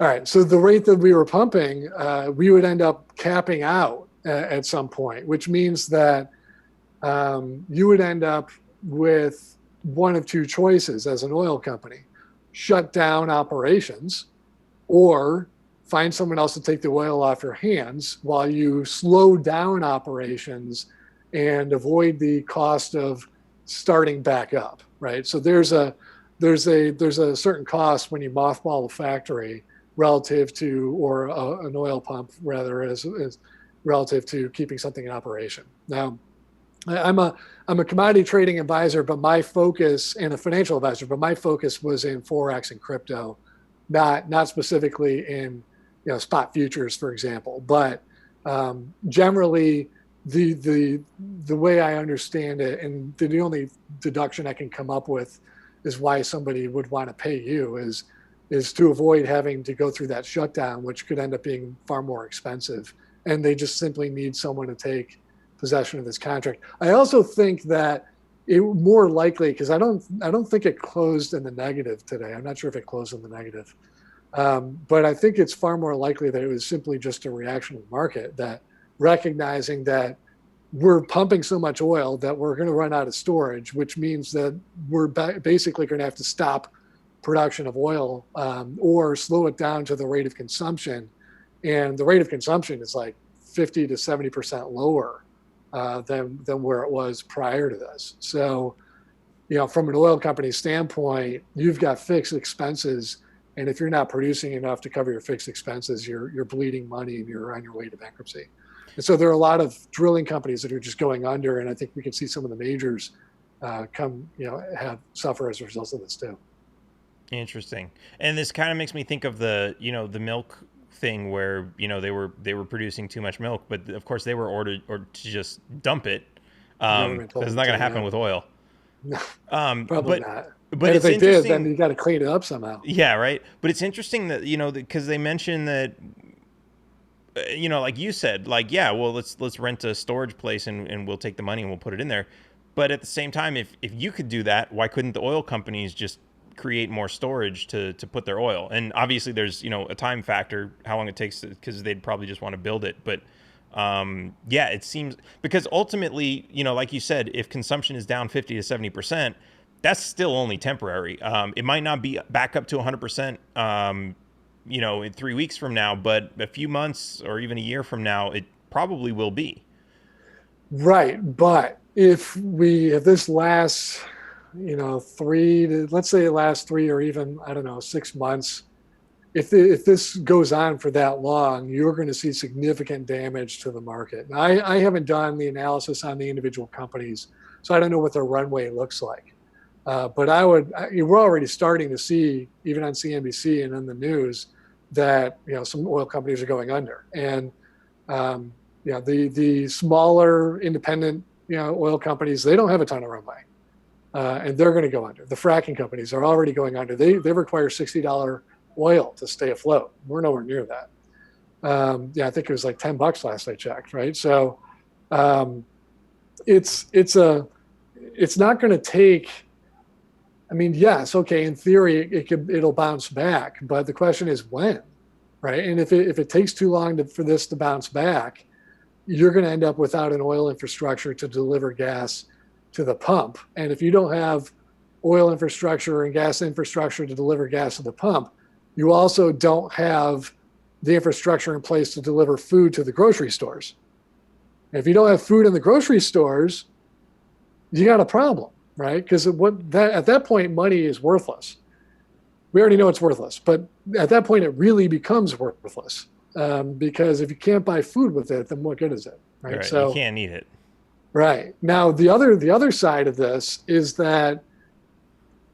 All right. So the rate that we were pumping, we would end up capping out at some point, which means that you would end up with one of two choices as an oil company: shut down operations, or find someone else to take the oil off your hands while you slow down operations and avoid the cost of starting back up, right? So there's a certain cost when you mothball a factory relative to, or an oil pump rather, as relative to keeping something in operation. Now, I'm a commodity trading advisor, but my focus, and a financial advisor, but my focus was in Forex and crypto, not specifically in spot futures, for example. But generally, the way I understand it, and the only deduction I can come up with is why somebody would want to pay you is to avoid having to go through that shutdown, which could end up being far more expensive. And they just simply need someone to take possession of this contract. I also think that it more likely, because I don't think it closed in the negative today. I'm not sure if it closed in the negative. But I think it's far more likely that it was simply just a reaction of the market, that recognizing that we're pumping so much oil that we're going to run out of storage, which means that we're basically going to have to stop production of oil, or slow it down to the rate of consumption. And the rate of consumption is like 50 to 70% lower than where it was prior to this. So, from an oil company standpoint, you've got fixed expenses. And if you're not producing enough to cover your fixed expenses, you're bleeding money and you're on your way to bankruptcy. And so there are a lot of drilling companies that are just going under, and I think we can see some of the majors suffer as a result of this too. Interesting. And this kind of makes me think of the milk thing where, they were producing too much milk, but of course they were ordered to just dump it. That's not going to happen with oil. No, probably not. But if they did, then you got to clean it up somehow. Yeah, right. But it's interesting that, because they mentioned that, like you said, like, yeah, well, let's rent a storage place and we'll take the money and we'll put it in there. But at the same time, if you could do that, why couldn't the oil companies just create more storage to put their oil? And obviously there's, a time factor, how long it takes, because they'd probably just want to build it. But yeah, it seems, because ultimately, like you said, if consumption is down 50 to 70%, that's still only temporary. It might not be back up to 100%, in 3 weeks from now, but a few months or even a year from now, it probably will be. Right. But if this lasts, let's say it lasts 3 or even, 6 months, if this goes on for that long, you're going to see significant damage to the market. Now, I haven't done the analysis on the individual companies, so I don't know what their runway looks like. But we're already starting to see, even on CNBC and on the news, that some oil companies are going under, and the smaller independent oil companies, they don't have a ton of runway, and they're going to go under. The fracking companies are already going under. They require $60 oil to stay afloat. We're nowhere near that. I think it was like $10 last I checked, right? So it's not going to take. I mean, yes, okay, in theory, it'll bounce back, but the question is when, right? And if it takes too long for this to bounce back, you're going to end up without an oil infrastructure to deliver gas to the pump. And if you don't have oil infrastructure and gas infrastructure to deliver gas to the pump, you also don't have the infrastructure in place to deliver food to the grocery stores. And if you don't have food in the grocery stores, you got a problem. Right? Because at that point, money is worthless. We already know it's worthless, but at that point, it really becomes worthless. Because if you can't buy food with it, then what good is it? Right. So you can't eat it. Right. Now, the other side of this is that,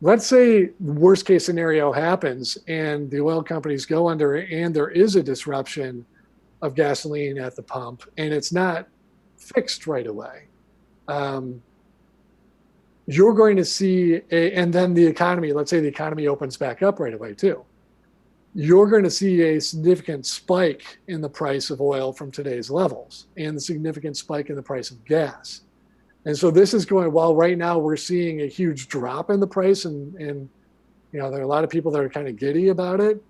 let's say worst case scenario happens and the oil companies go under and there is a disruption of gasoline at the pump and it's not fixed right away. You're going to see, and then the economy, let's say the economy opens back up right away too. You're going to see a significant spike in the price of oil from today's levels and the significant spike in the price of gas. And so this is going, while right now we're seeing a huge drop in the price and there are a lot of people that are kind of giddy about it.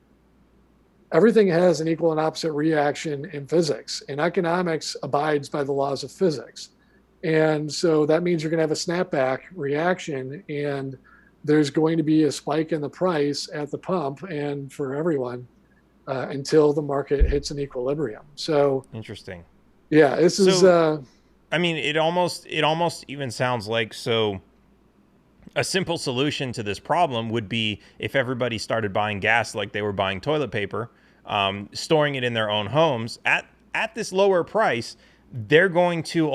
Everything has an equal and opposite reaction in physics, and economics abides by the laws of physics. And so that means you're going to have a snapback reaction, and there's going to be a spike in the price at the pump and for everyone until the market hits an equilibrium. So interesting. Yeah, this is. I mean, it almost even sounds like a simple solution to this problem would be if everybody started buying gas like they were buying toilet paper, storing it in their own homes at this lower price. They're going to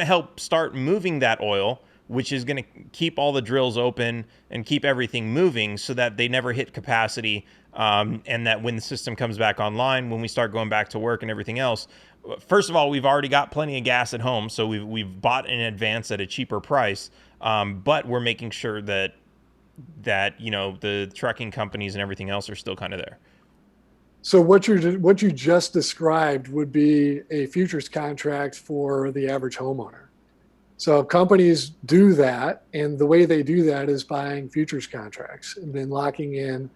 help start moving that oil, which is going to keep all the drills open and keep everything moving so that they never hit capacity. And that when the system comes back online, when we start going back to work and everything else, first of all, we've already got plenty of gas at home. So we've bought in advance at a cheaper price. But we're making sure that the trucking companies and everything else are still kind of there. So what you just described would be a futures contract for the average homeowner. So companies do that, and the way they do that is buying futures contracts and then locking in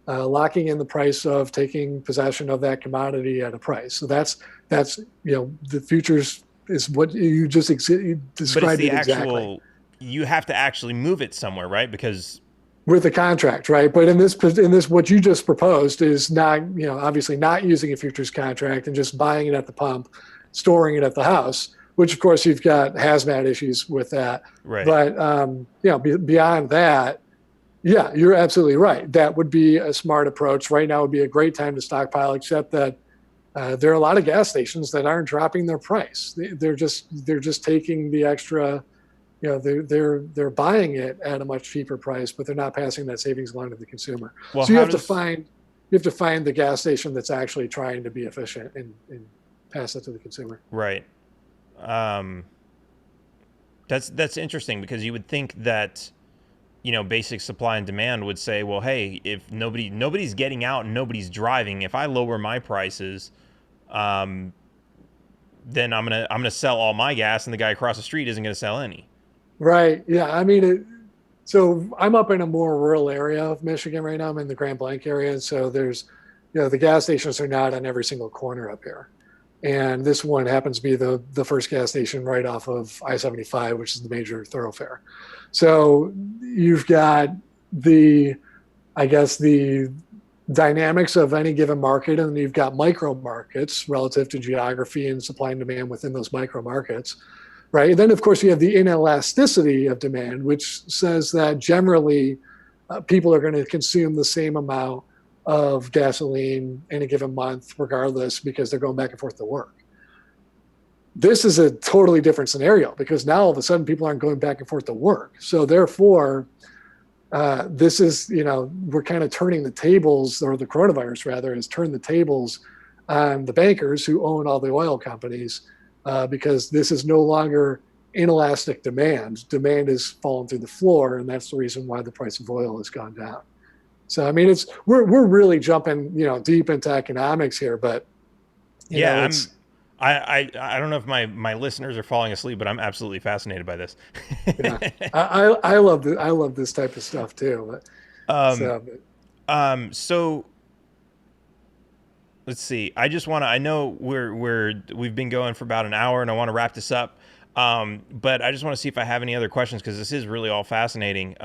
the price of taking possession of that commodity at a price. So that's the futures is what you just described it exactly. You have to actually move it somewhere, right? Because with a contract, right? But in this, what you just proposed is not, obviously not using a futures contract and just buying it at the pump, storing it at the house, which of course you've got hazmat issues with that. Right. But, beyond that, yeah, you're absolutely right. That would be a smart approach. Right now would be a great time to stockpile, except that there are a lot of gas stations that aren't dropping their price. They're just taking the extra. They're buying it at a much cheaper price, but they're not passing that savings along to the consumer. Well, so you have to find the gas station that's actually trying to be efficient and pass it to the consumer. Right. That's interesting, because you would think that basic supply and demand would say, well, hey, if nobody's getting out and nobody's driving, if I lower my prices, then I'm gonna sell all my gas, and the guy across the street isn't gonna sell any. Right. Yeah. I mean, so I'm up in a more rural area of Michigan right now. I'm in the Grand Blanc area. And so there's, the gas stations are not on every single corner up here. And this one happens to be the first gas station right off of I-75, which is the major thoroughfare. So you've got the dynamics of any given market, and you've got micro markets relative to geography and supply and demand within those micro markets. Right. And then, of course, you have the inelasticity of demand, which says that generally people are going to consume the same amount of gasoline in a given month, regardless, because they're going back and forth to work. This is a totally different scenario because now all of a sudden people aren't going back and forth to work. So therefore, this is, we're kind of turning the tables, or the coronavirus rather has turned the tables on the bankers who own all the oil companies, because this is no longer inelastic demand. Demand has fallen through the floor, and that's the reason why the price of oil has gone down. So, I mean, we're really jumping, deep into economics here, but I don't know if my listeners are falling asleep, but I'm absolutely fascinated by this. Yeah. I love this type of stuff too. So let's see. I know we've been going for about an hour, and I want to wrap this up. But I just want to see if I have any other questions, because this is really all fascinating.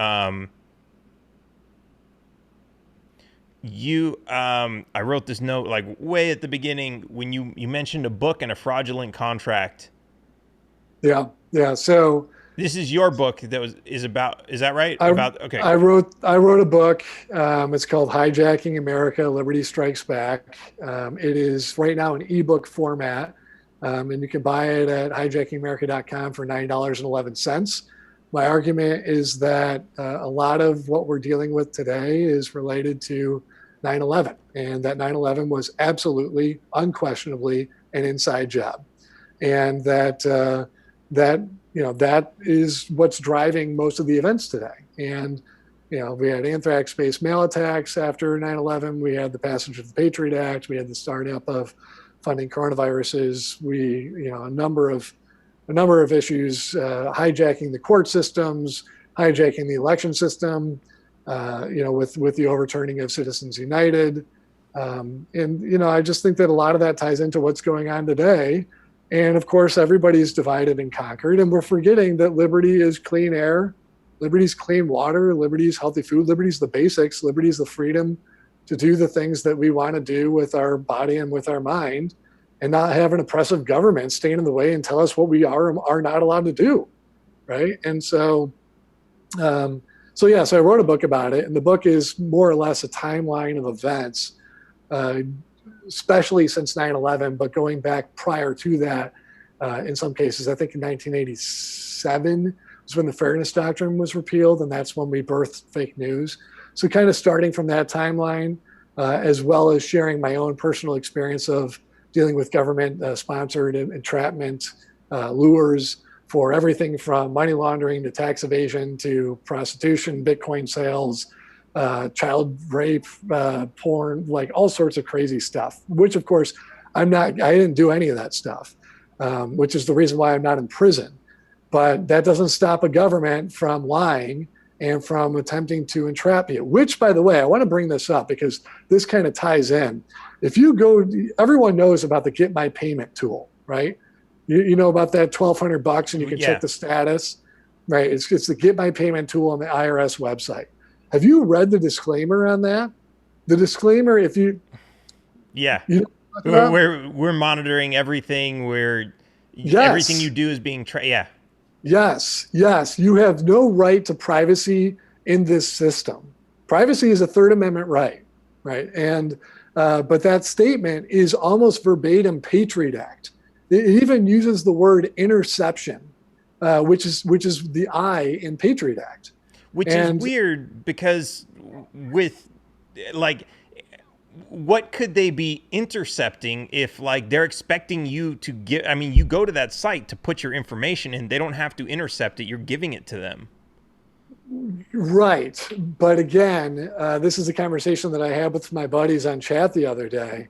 I wrote this note like way at the beginning when you mentioned a book and a fraudulent contract. Yeah. So this is your book is that right? Okay. I wrote a book. It's called Hijacking America, Liberty Strikes Back. It is right now in ebook format. And you can buy it at hijackingamerica.com for $9.11. My argument is that a lot of what we're dealing with today is related to 9/11, and that 9/11 was absolutely, unquestionably an inside job, and that is what's driving most of the events today. And we had anthrax-based mail attacks after 9/11. We had the passage of the Patriot Act. We had the startup of funding coronaviruses. A number of issues, hijacking the court systems, hijacking the election system, with the overturning of Citizens United. I just think that a lot of that ties into what's going on today. And of course, everybody's divided and conquered. And we're forgetting that liberty is clean air, liberty's clean water, liberty's healthy food, liberty's the basics, liberty's the freedom to do the things that we want to do with our body and with our mind, and not have an oppressive government stand in the way and tell us what we are not allowed to do, right? And so I wrote a book about it, and the book is more or less a timeline of events, especially since 9/11, but going back prior to that, in some cases. I think in 1987 was when the Fairness Doctrine was repealed, and that's when we birthed fake news. So kind of starting from that timeline, as well as sharing my own personal experience of dealing with government-sponsored entrapment, lures, for everything from money laundering to tax evasion to prostitution, Bitcoin sales, child rape, porn, like all sorts of crazy stuff, which of course I didn't do any of that stuff, which is the reason why I'm not in prison. But that doesn't stop a government from lying and from attempting to entrap you, which, by the way, I want to bring this up because this kind of ties in. If you go, everyone knows about the Get My Payment tool, right? You know about that $1,200 and you can check the status, right? It's the Get My Payment tool on the IRS website. Have you read the disclaimer on that? The disclaimer, if you... Yeah. We're monitoring everything. Everything you do is being tracked. Yes. You have no right to privacy in this system. Privacy is a Third Amendment right? And but that statement is almost verbatim Patriot Act. It even uses the word interception, which is the I in Patriot Act. Which is weird because what could they be intercepting if they're expecting you to you go to that site to put your information in, they don't have to intercept it, you're giving it to them. Right. But again, this is a conversation that I had with my buddies on chat the other day.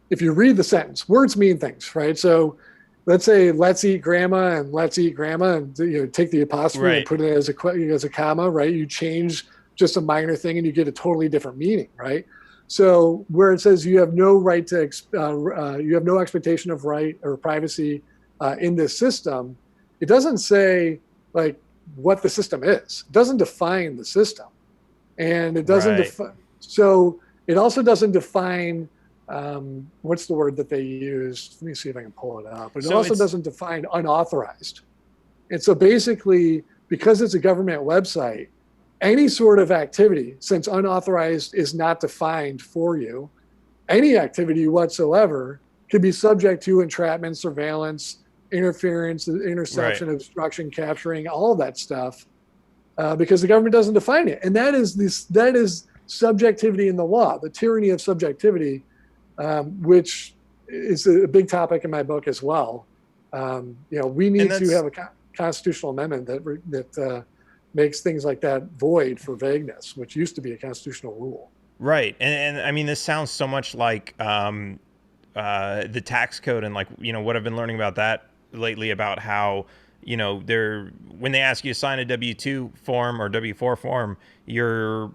If you read the sentence, words mean things, right? So let's say let's eat grandma and let's eat grandma, and take the apostrophe and put it as a comma, right? You change just a minor thing and you get a totally different meaning, right? So where it says you have no right to, you have no expectation of right or privacy in this system, it doesn't say what the system is. It doesn't define the system, and it doesn't so it also doesn't define what's the word that they use? Let me see if I can pull it up. But it also doesn't define unauthorized. And so basically, because it's a government website, any sort of activity, since unauthorized is not defined for you, any activity whatsoever could be subject to entrapment, surveillance, interference, interception, obstruction, capturing, all of that stuff, because the government doesn't define it. And that is subjectivity in the law, the tyranny of subjectivity, which is a big topic in my book as well. We need to have a constitutional amendment that makes things like that void for vagueness, which used to be a constitutional rule. Right. And I mean, this sounds so much like the tax code, and like, what I've been learning about that lately, about how, when they ask you to sign a W-2 form or W-4 form, you're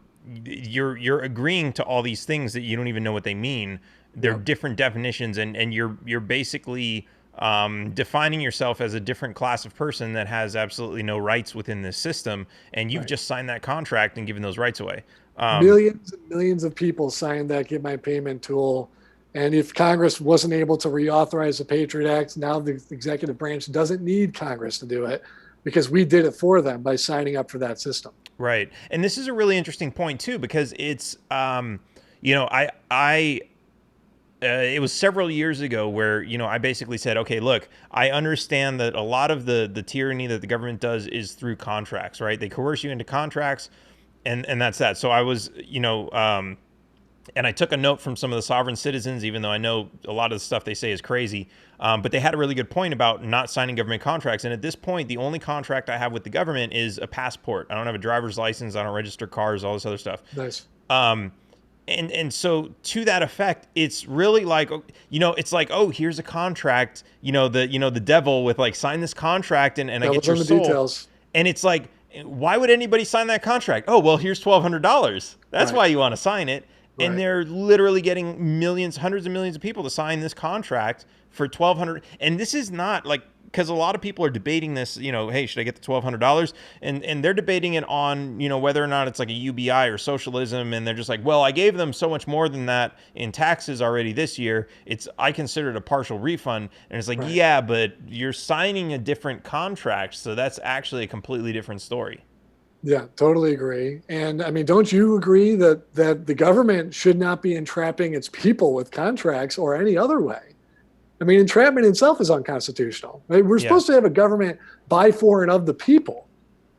agreeing to all these things that you don't even know what they mean. They're different definitions, and you're basically defining yourself as a different class of person that has absolutely no rights within this system, and you've just signed that contract and given those rights away. Millions and millions of people signed that Get My Payment tool, and if Congress wasn't able to reauthorize the Patriot Act, now the executive branch doesn't need Congress to do it, because we did it for them by signing up for that system. Right. And this is a really interesting point too, because it's it was several years ago where, I basically said, okay, look, I understand that a lot of the tyranny that the government does is through contracts, right? They coerce you into contracts, and that's that. So I was, and I took a note from some of the sovereign citizens, even though I know a lot of the stuff they say is crazy. But they had a really good point about not signing government contracts. And at this point, the only contract I have with the government is a passport. I don't have a driver's license. I don't register cars, all this other stuff. Nice. And so to that effect, it's really like, it's like, oh, here's a contract, the devil with like, sign this contract and I get your soul. Details. And it's like, why would anybody sign that contract? Oh, well, here's $1,200. That's why you want to sign it. Right. And they're literally getting hundreds of millions of people to sign this contract for $1,200. And this is not like, because a lot of people are debating this, hey, should I get the $1,200? And they're debating it on, whether or not it's like a UBI or socialism. And they're just like, well, I gave them so much more than that in taxes already this year. I consider it a partial refund. And it's like, yeah, but you're signing a different contract. So that's actually a completely different story. Yeah, totally agree. And I mean, don't you agree that the government should not be entrapping its people with contracts or any other way? I mean, entrapment itself is unconstitutional. Right? We're supposed to have a government by, for, and of the people.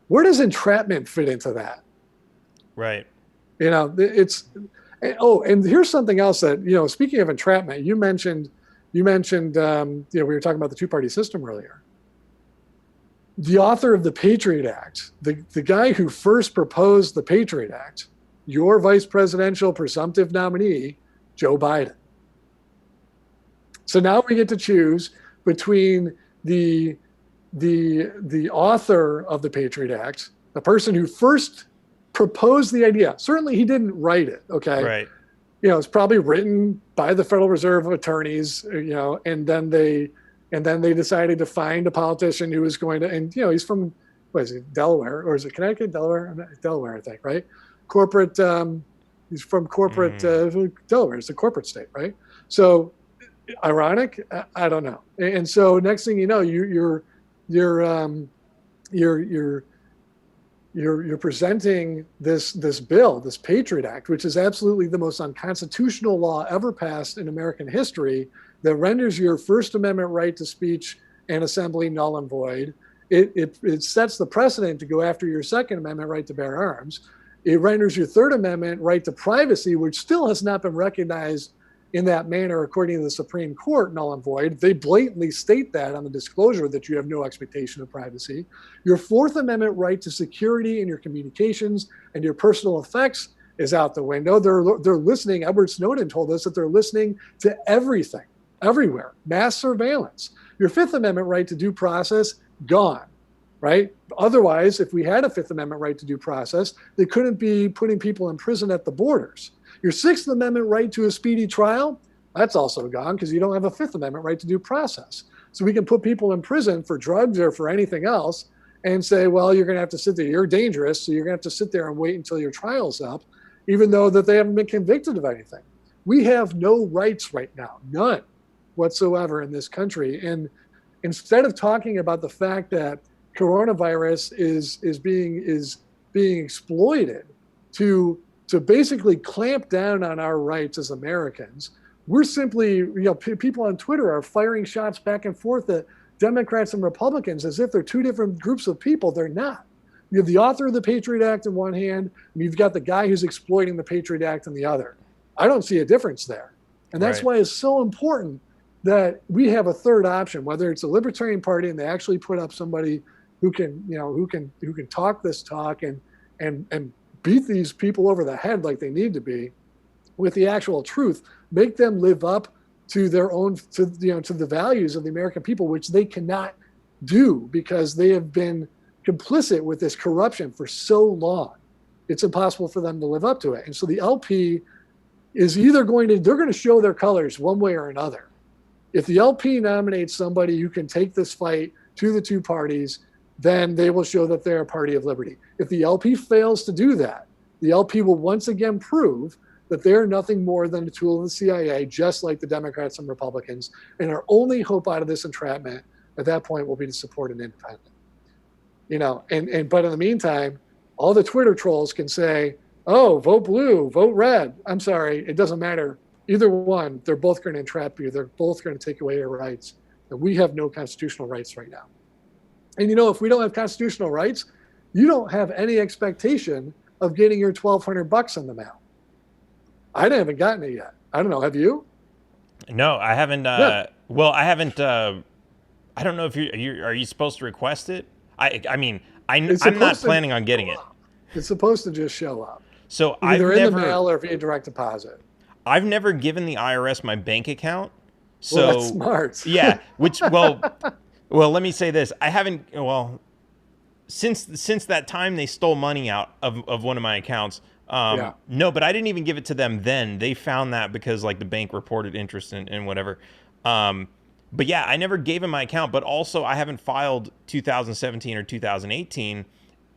Where does entrapment fit into that? Right. And here's something else that, speaking of entrapment, you mentioned, we were talking about the two-party system earlier. The author of the Patriot Act, the guy who first proposed the Patriot Act, your vice presidential presumptive nominee, Joe Biden. So now we get to choose between the author of the Patriot Act, the person who first proposed the idea. Certainly he didn't write it, okay? Right. It's probably written by the Federal Reserve attorneys, and then they decided to find a politician who was going to, and he's from, what is it, Delaware, or is it Connecticut, Delaware? Delaware, I think, right? Corporate, he's from corporate Delaware. It's a corporate state, right? So ironic, I don't know. And so next thing you know, you're presenting this bill, this Patriot Act, which is absolutely the most unconstitutional law ever passed in American history, that renders your First Amendment right to speech and assembly null and void. It sets the precedent to go after your Second Amendment right to bear arms. It renders your Third Amendment right to privacy, which still has not been recognized in that manner according to the Supreme Court, null and void. They blatantly state that on the disclosure that you have no expectation of privacy. Your Fourth Amendment right to security in your communications and your personal effects is out the window. They're listening. Edward Snowden told us that they're listening to everything, everywhere, mass surveillance. Your Fifth Amendment right to due process, gone, right? Otherwise, if we had a Fifth Amendment right to due process, they couldn't be putting people in prison at the borders. Your Sixth Amendment right to a speedy trial, that's also gone because you don't have a Fifth Amendment right to due process. So we can put people in prison for drugs or for anything else and say, well, you're going to have to sit there. You're dangerous, so you're going to have to sit there and wait until your trial's up, even though that they haven't been convicted of anything. We have no rights right now, none whatsoever in this country. And instead of talking about the fact that coronavirus is being exploited to basically clamp down on our rights as Americans, We're simply, people on Twitter are firing shots back and forth at Democrats and Republicans as if they're two different groups of people. They're not. You have the author of the Patriot Act in one hand, and you've got the guy who's exploiting the Patriot Act in the other. I don't see a difference there. And that's why it's so important that we have a third option, whether it's a Libertarian Party and they actually put up somebody who can talk this talk and beat these people over the head like they need to be with the actual truth, make them live up to their own, to the values of the American people, which they cannot do because they have been complicit with this corruption for so long. It's impossible for them to live up to it. And so the LP is either they're going to show their colors one way or another. If the LP nominates somebody who can take this fight to the two parties, then they will show that they're a party of liberty. If the LP fails to do that, the LP will once again prove that they're nothing more than a tool of the CIA, just like the Democrats and Republicans. And our only hope out of this entrapment at that point will be to support an independent. But in the meantime, all the Twitter trolls can say, oh, vote blue, vote red. I'm sorry, it doesn't matter. Either one, they're both going to entrap you. They're both going to take away your rights. And we have no constitutional rights right now. And if we don't have constitutional rights, you don't have any expectation of getting your $1,200 in the mail. I haven't gotten it yet. I don't know. Have you? No, I haven't. Well, I haven't. I don't know if are you supposed to request it? I'm not planning on getting it. It's supposed to just show up. So either in the mail or via direct deposit. I've never given the IRS my bank account. So that's smart. Yeah. Well, let me say this. I haven't. Well, since that time they stole money out of one of my accounts. No, but I didn't even give it to them then. They found that because the bank reported interest in whatever. But yeah, I never gave him my account, but also I haven't filed 2017 or 2018,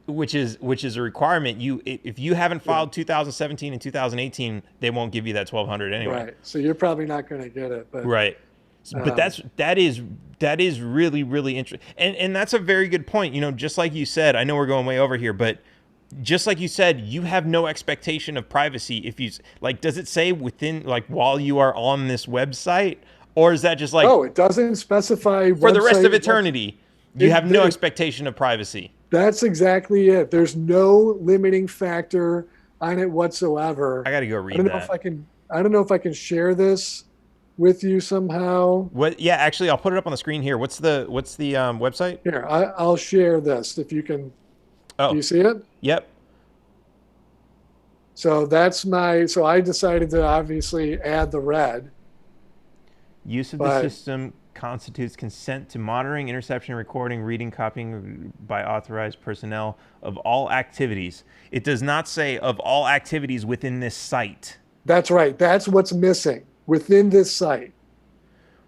which is a requirement. If you haven't filed 2017 and 2018, they won't give you that $1,200 anyway. Right. So you're probably not going to get it. But, right. But that is really, really interesting. And that's a very good point. Just like you said, I know we're going way over here, but just like you said, you have no expectation of privacy. If you does it say within while you are on this website? Or is that just no, it doesn't specify for the rest of eternity. You have no expectation of privacy. That's exactly it. There's no limiting factor on it whatsoever. I got to go read that. I don't know if I can share this with you somehow. What? Yeah, actually, I'll put it up on the screen here. What's the website? Here, I'll share this if you can. Oh, do you see it? Yep. So So I decided to obviously add the red. Use of the system constitutes consent to monitoring, interception, recording, reading, copying by authorized personnel of all activities. It does not say of all activities within this site. That's right. That's what's missing within this site.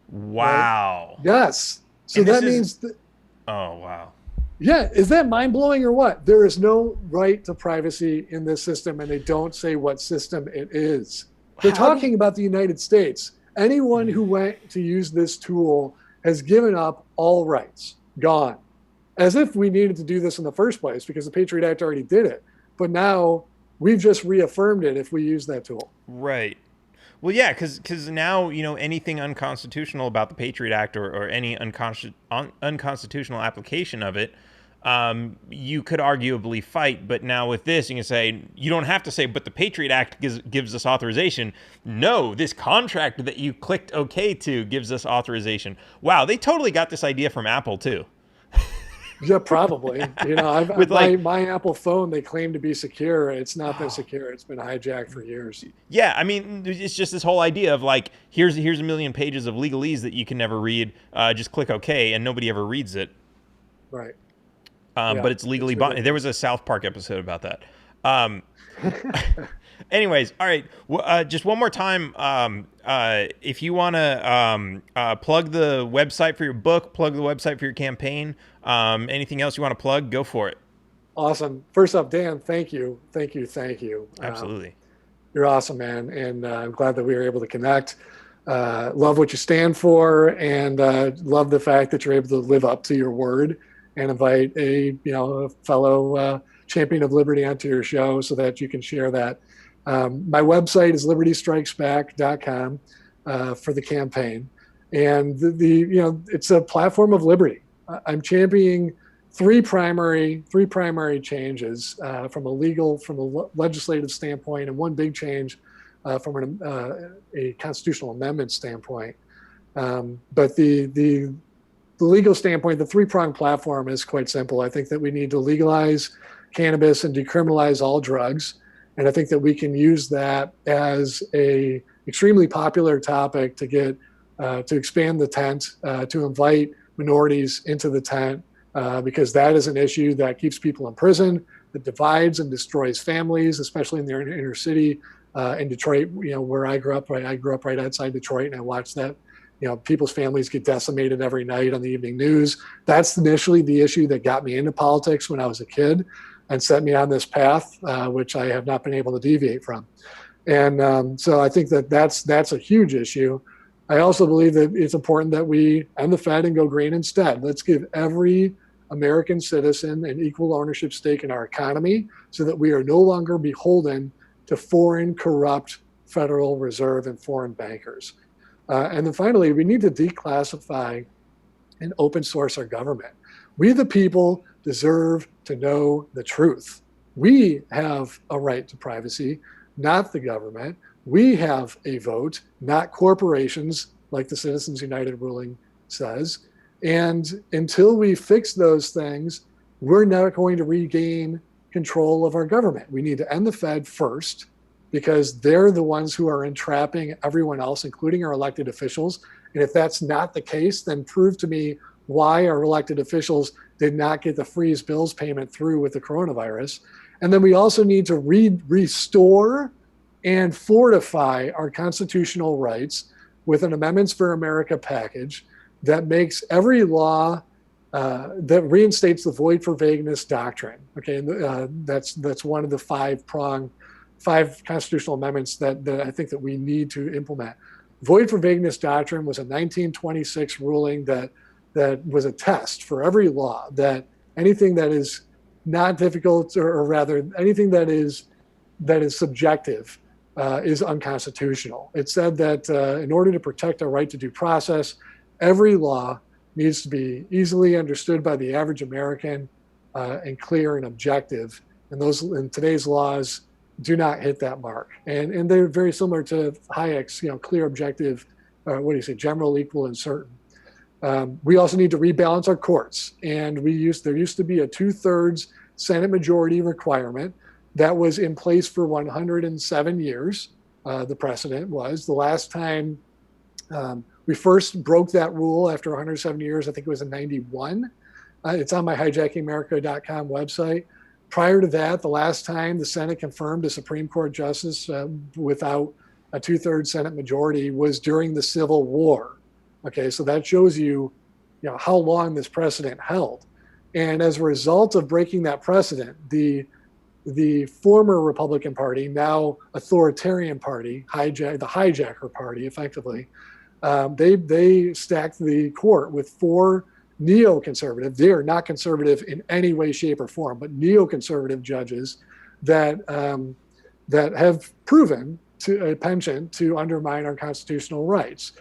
Wow. Right? Yes. So that means oh, wow. Yeah. Is that mind-blowing or what? There is no right to privacy in this system, and they don't say what system it is. They're talking about the United States. Anyone who went to use this tool has given up all rights, gone. As if we needed to do this in the first place because the Patriot Act already did it. But now we've just reaffirmed it if we use that tool. Right. Well, yeah, because now, anything unconstitutional about the Patriot Act or any unconstitutional application of it, you could arguably fight. But now with this, you can say, you don't have to say, but the Patriot Act gives us authorization. No, this contract that you clicked OK to gives us authorization. Wow, they totally got this idea from Apple, too. Yeah, probably. My Apple phone, they claim to be secure. It's not been secure. It's been hijacked for years. Yeah, I mean, it's just this whole idea of here's a million pages of legalese that you can never read. Just click OK, and nobody ever reads it. Right. But it's legally binding. There was a South Park episode about that. Anyways, all right. Just one more time. If you want to plug the website for your book, plug the website for your campaign, anything else you want to plug, go for it. Awesome. First off, Dan, thank you. Absolutely. You're awesome, man. And I'm glad that we were able to connect. Love what you stand for, and love the fact that you're able to live up to your word and invite a fellow champion of liberty onto your show so that you can share that. My website is libertystrikesback.com. for the campaign. And it's a platform of liberty. I'm championing three primary changes from a legislative standpoint, and one big change from a constitutional amendment standpoint. But the legal standpoint, the three-pronged platform is quite simple. I think that we need to legalize cannabis and decriminalize all drugs. And I think that we can use that as a extremely popular topic to get to expand the tent, to invite minorities into the tent, because that is an issue that keeps people in prison, that divides and destroys families, especially in the inner city. In Detroit, where I grew up right outside Detroit, and I watched that. People's families get decimated every night on the evening news. That's initially the issue that got me into politics when I was a kid and set me on this path, which I have not been able to deviate from. And so I think that that's a huge issue. I also believe that it's important that we end the Fed and go green instead. Let's give every American citizen an equal ownership stake in our economy so that we are no longer beholden to foreign corrupt Federal Reserve and foreign bankers. And then finally, we need to declassify and open source our government. We, the people, deserve to know the truth. We have a right to privacy, not the government. We have a vote, not corporations, like the Citizens United ruling says. And until we fix those things, we're not going to regain control of our government. We need to end the Fed first, because they're the ones who are entrapping everyone else, including our elected officials. And if that's not the case, then prove to me why our elected officials did not get the freeze bills payment through with the coronavirus. And then we also need to restore and fortify our constitutional rights with an Amendments for America package that makes every law that reinstates the void for vagueness doctrine. Okay, and that's one of the five constitutional amendments that I think that we need to implement. Void for vagueness doctrine was a 1926 ruling that was a test for every law, that anything that is not difficult, or rather anything that is subjective, is unconstitutional. It said that in order to protect our right to due process, every law needs to be easily understood by the average American and clear and objective. And today's laws do not hit that mark. And they're very similar to Hayek's, clear, objective, general, equal, and certain. We also need to rebalance our courts. And there used to be a 2/3 Senate majority requirement that was in place for 107 years. The precedent was the last time we first broke that rule after 107 years, I think it was in 91. It's on my hijackingamerica.com website. Prior to that, the last time the Senate confirmed a Supreme Court justice without a 2/3 Senate majority was during the Civil War. Okay, so that shows you, how long this precedent held. And as a result of breaking that precedent, the former Republican Party, now authoritarian party, the hijacker party, effectively, they stacked the court with 4 neoconservative. They are not conservative in any way, shape, or form, but neoconservative judges that have proven a penchant to undermine our constitutional rights.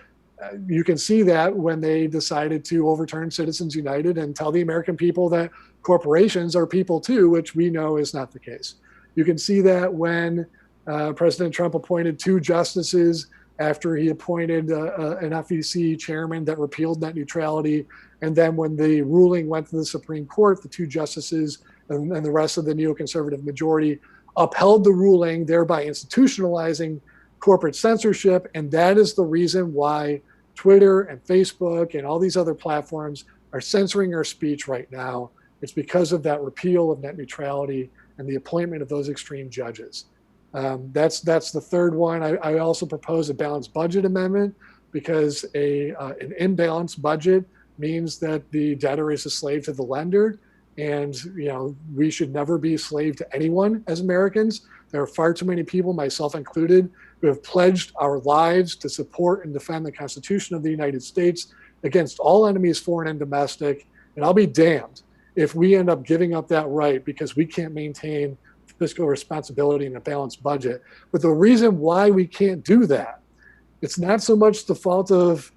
You can see that when they decided to overturn Citizens United and tell the American people that corporations are people too, which we know is not the case. You can see that when President Trump appointed 2 justices after he appointed an FEC chairman that repealed net neutrality. And then when the ruling went to the Supreme Court, the 2 justices and the rest of the neoconservative majority upheld the ruling, thereby institutionalizing corporate censorship. And that is the reason why Twitter and Facebook and all these other platforms are censoring our speech right now. It's because of that repeal of net neutrality and the appointment of those extreme judges. That's the third one. I also propose a balanced budget amendment, because an imbalanced budget means that the debtor is a slave to the lender. And, we should never be a slave to anyone as Americans. There are far too many people, myself included, who have pledged our lives to support and defend the Constitution of the United States against all enemies, foreign and domestic. And I'll be damned if we end up giving up that right because we can't maintain fiscal responsibility and a balanced budget. But the reason why we can't do that it's not so much the fault of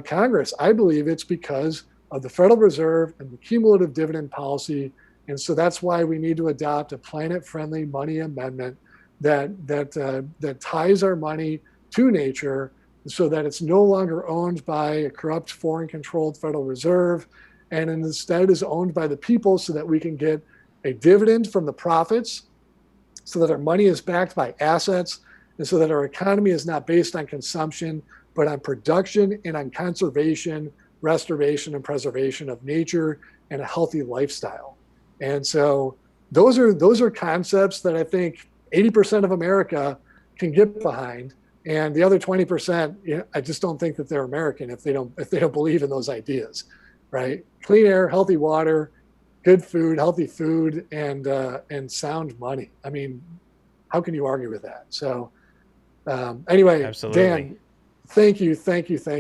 Congress. I believe it's because of the Federal Reserve and the cumulative dividend policy. And so that's why we need to adopt a planet-friendly money amendment that ties our money to nature so that it's no longer owned by a corrupt, foreign-controlled Federal Reserve, and instead is owned by the people so that we can get a dividend from the profits, so that our money is backed by assets, and so that our economy is not based on consumption, but on production and on conservation, restoration, and preservation of nature and a healthy lifestyle. And so those are concepts that I think 80% of America can get behind, and the other 20%, I just don't think that they're American if they don't believe in those ideas, right? Clean air, healthy water, good food, healthy food, and sound money. I mean, how can you argue with that? So anyway, Absolutely. Dan, thank you.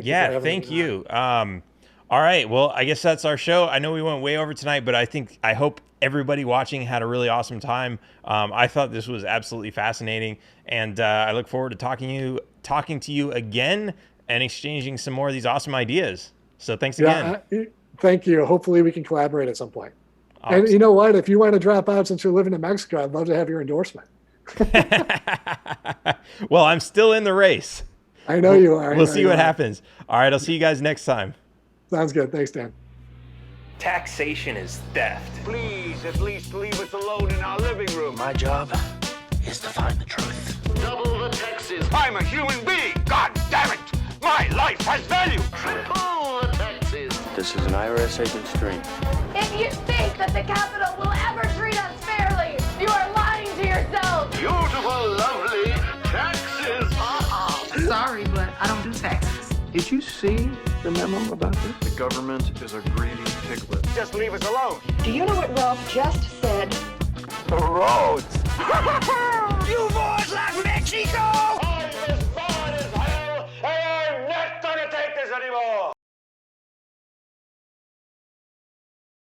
Yeah, thank you. All right, well, I guess that's our show. I know we went way over tonight, but I hope everybody watching had a really awesome time. I thought this was absolutely fascinating, and I look forward to talking to you again and exchanging some more of these awesome ideas. So thanks again. Thank you. Hopefully we can collaborate at some point. Awesome. And you know what? If you want to drop out since you're living in Mexico, I'd love to have your endorsement. Well, I'm still in the race. I know you are. We'll see what happens. All right, I'll see you guys next time. Sounds good. Thanks, Dan. Taxation is theft. Please, at least leave us alone in our living room. My job is to find the truth. Double the taxes. I'm a human being. God damn it. My life has value. Triple the taxes. This is an IRS agent's dream. If you think that the Capitol will ever treat us fairly, you are lying to yourself. Beautiful, lovely taxes. Sorry, but I don't do taxes. Did you see the memo about this? The government is a greedy piglet. Just leave us alone. Do you know what Ralph just said? The roads! You boys like Mexico?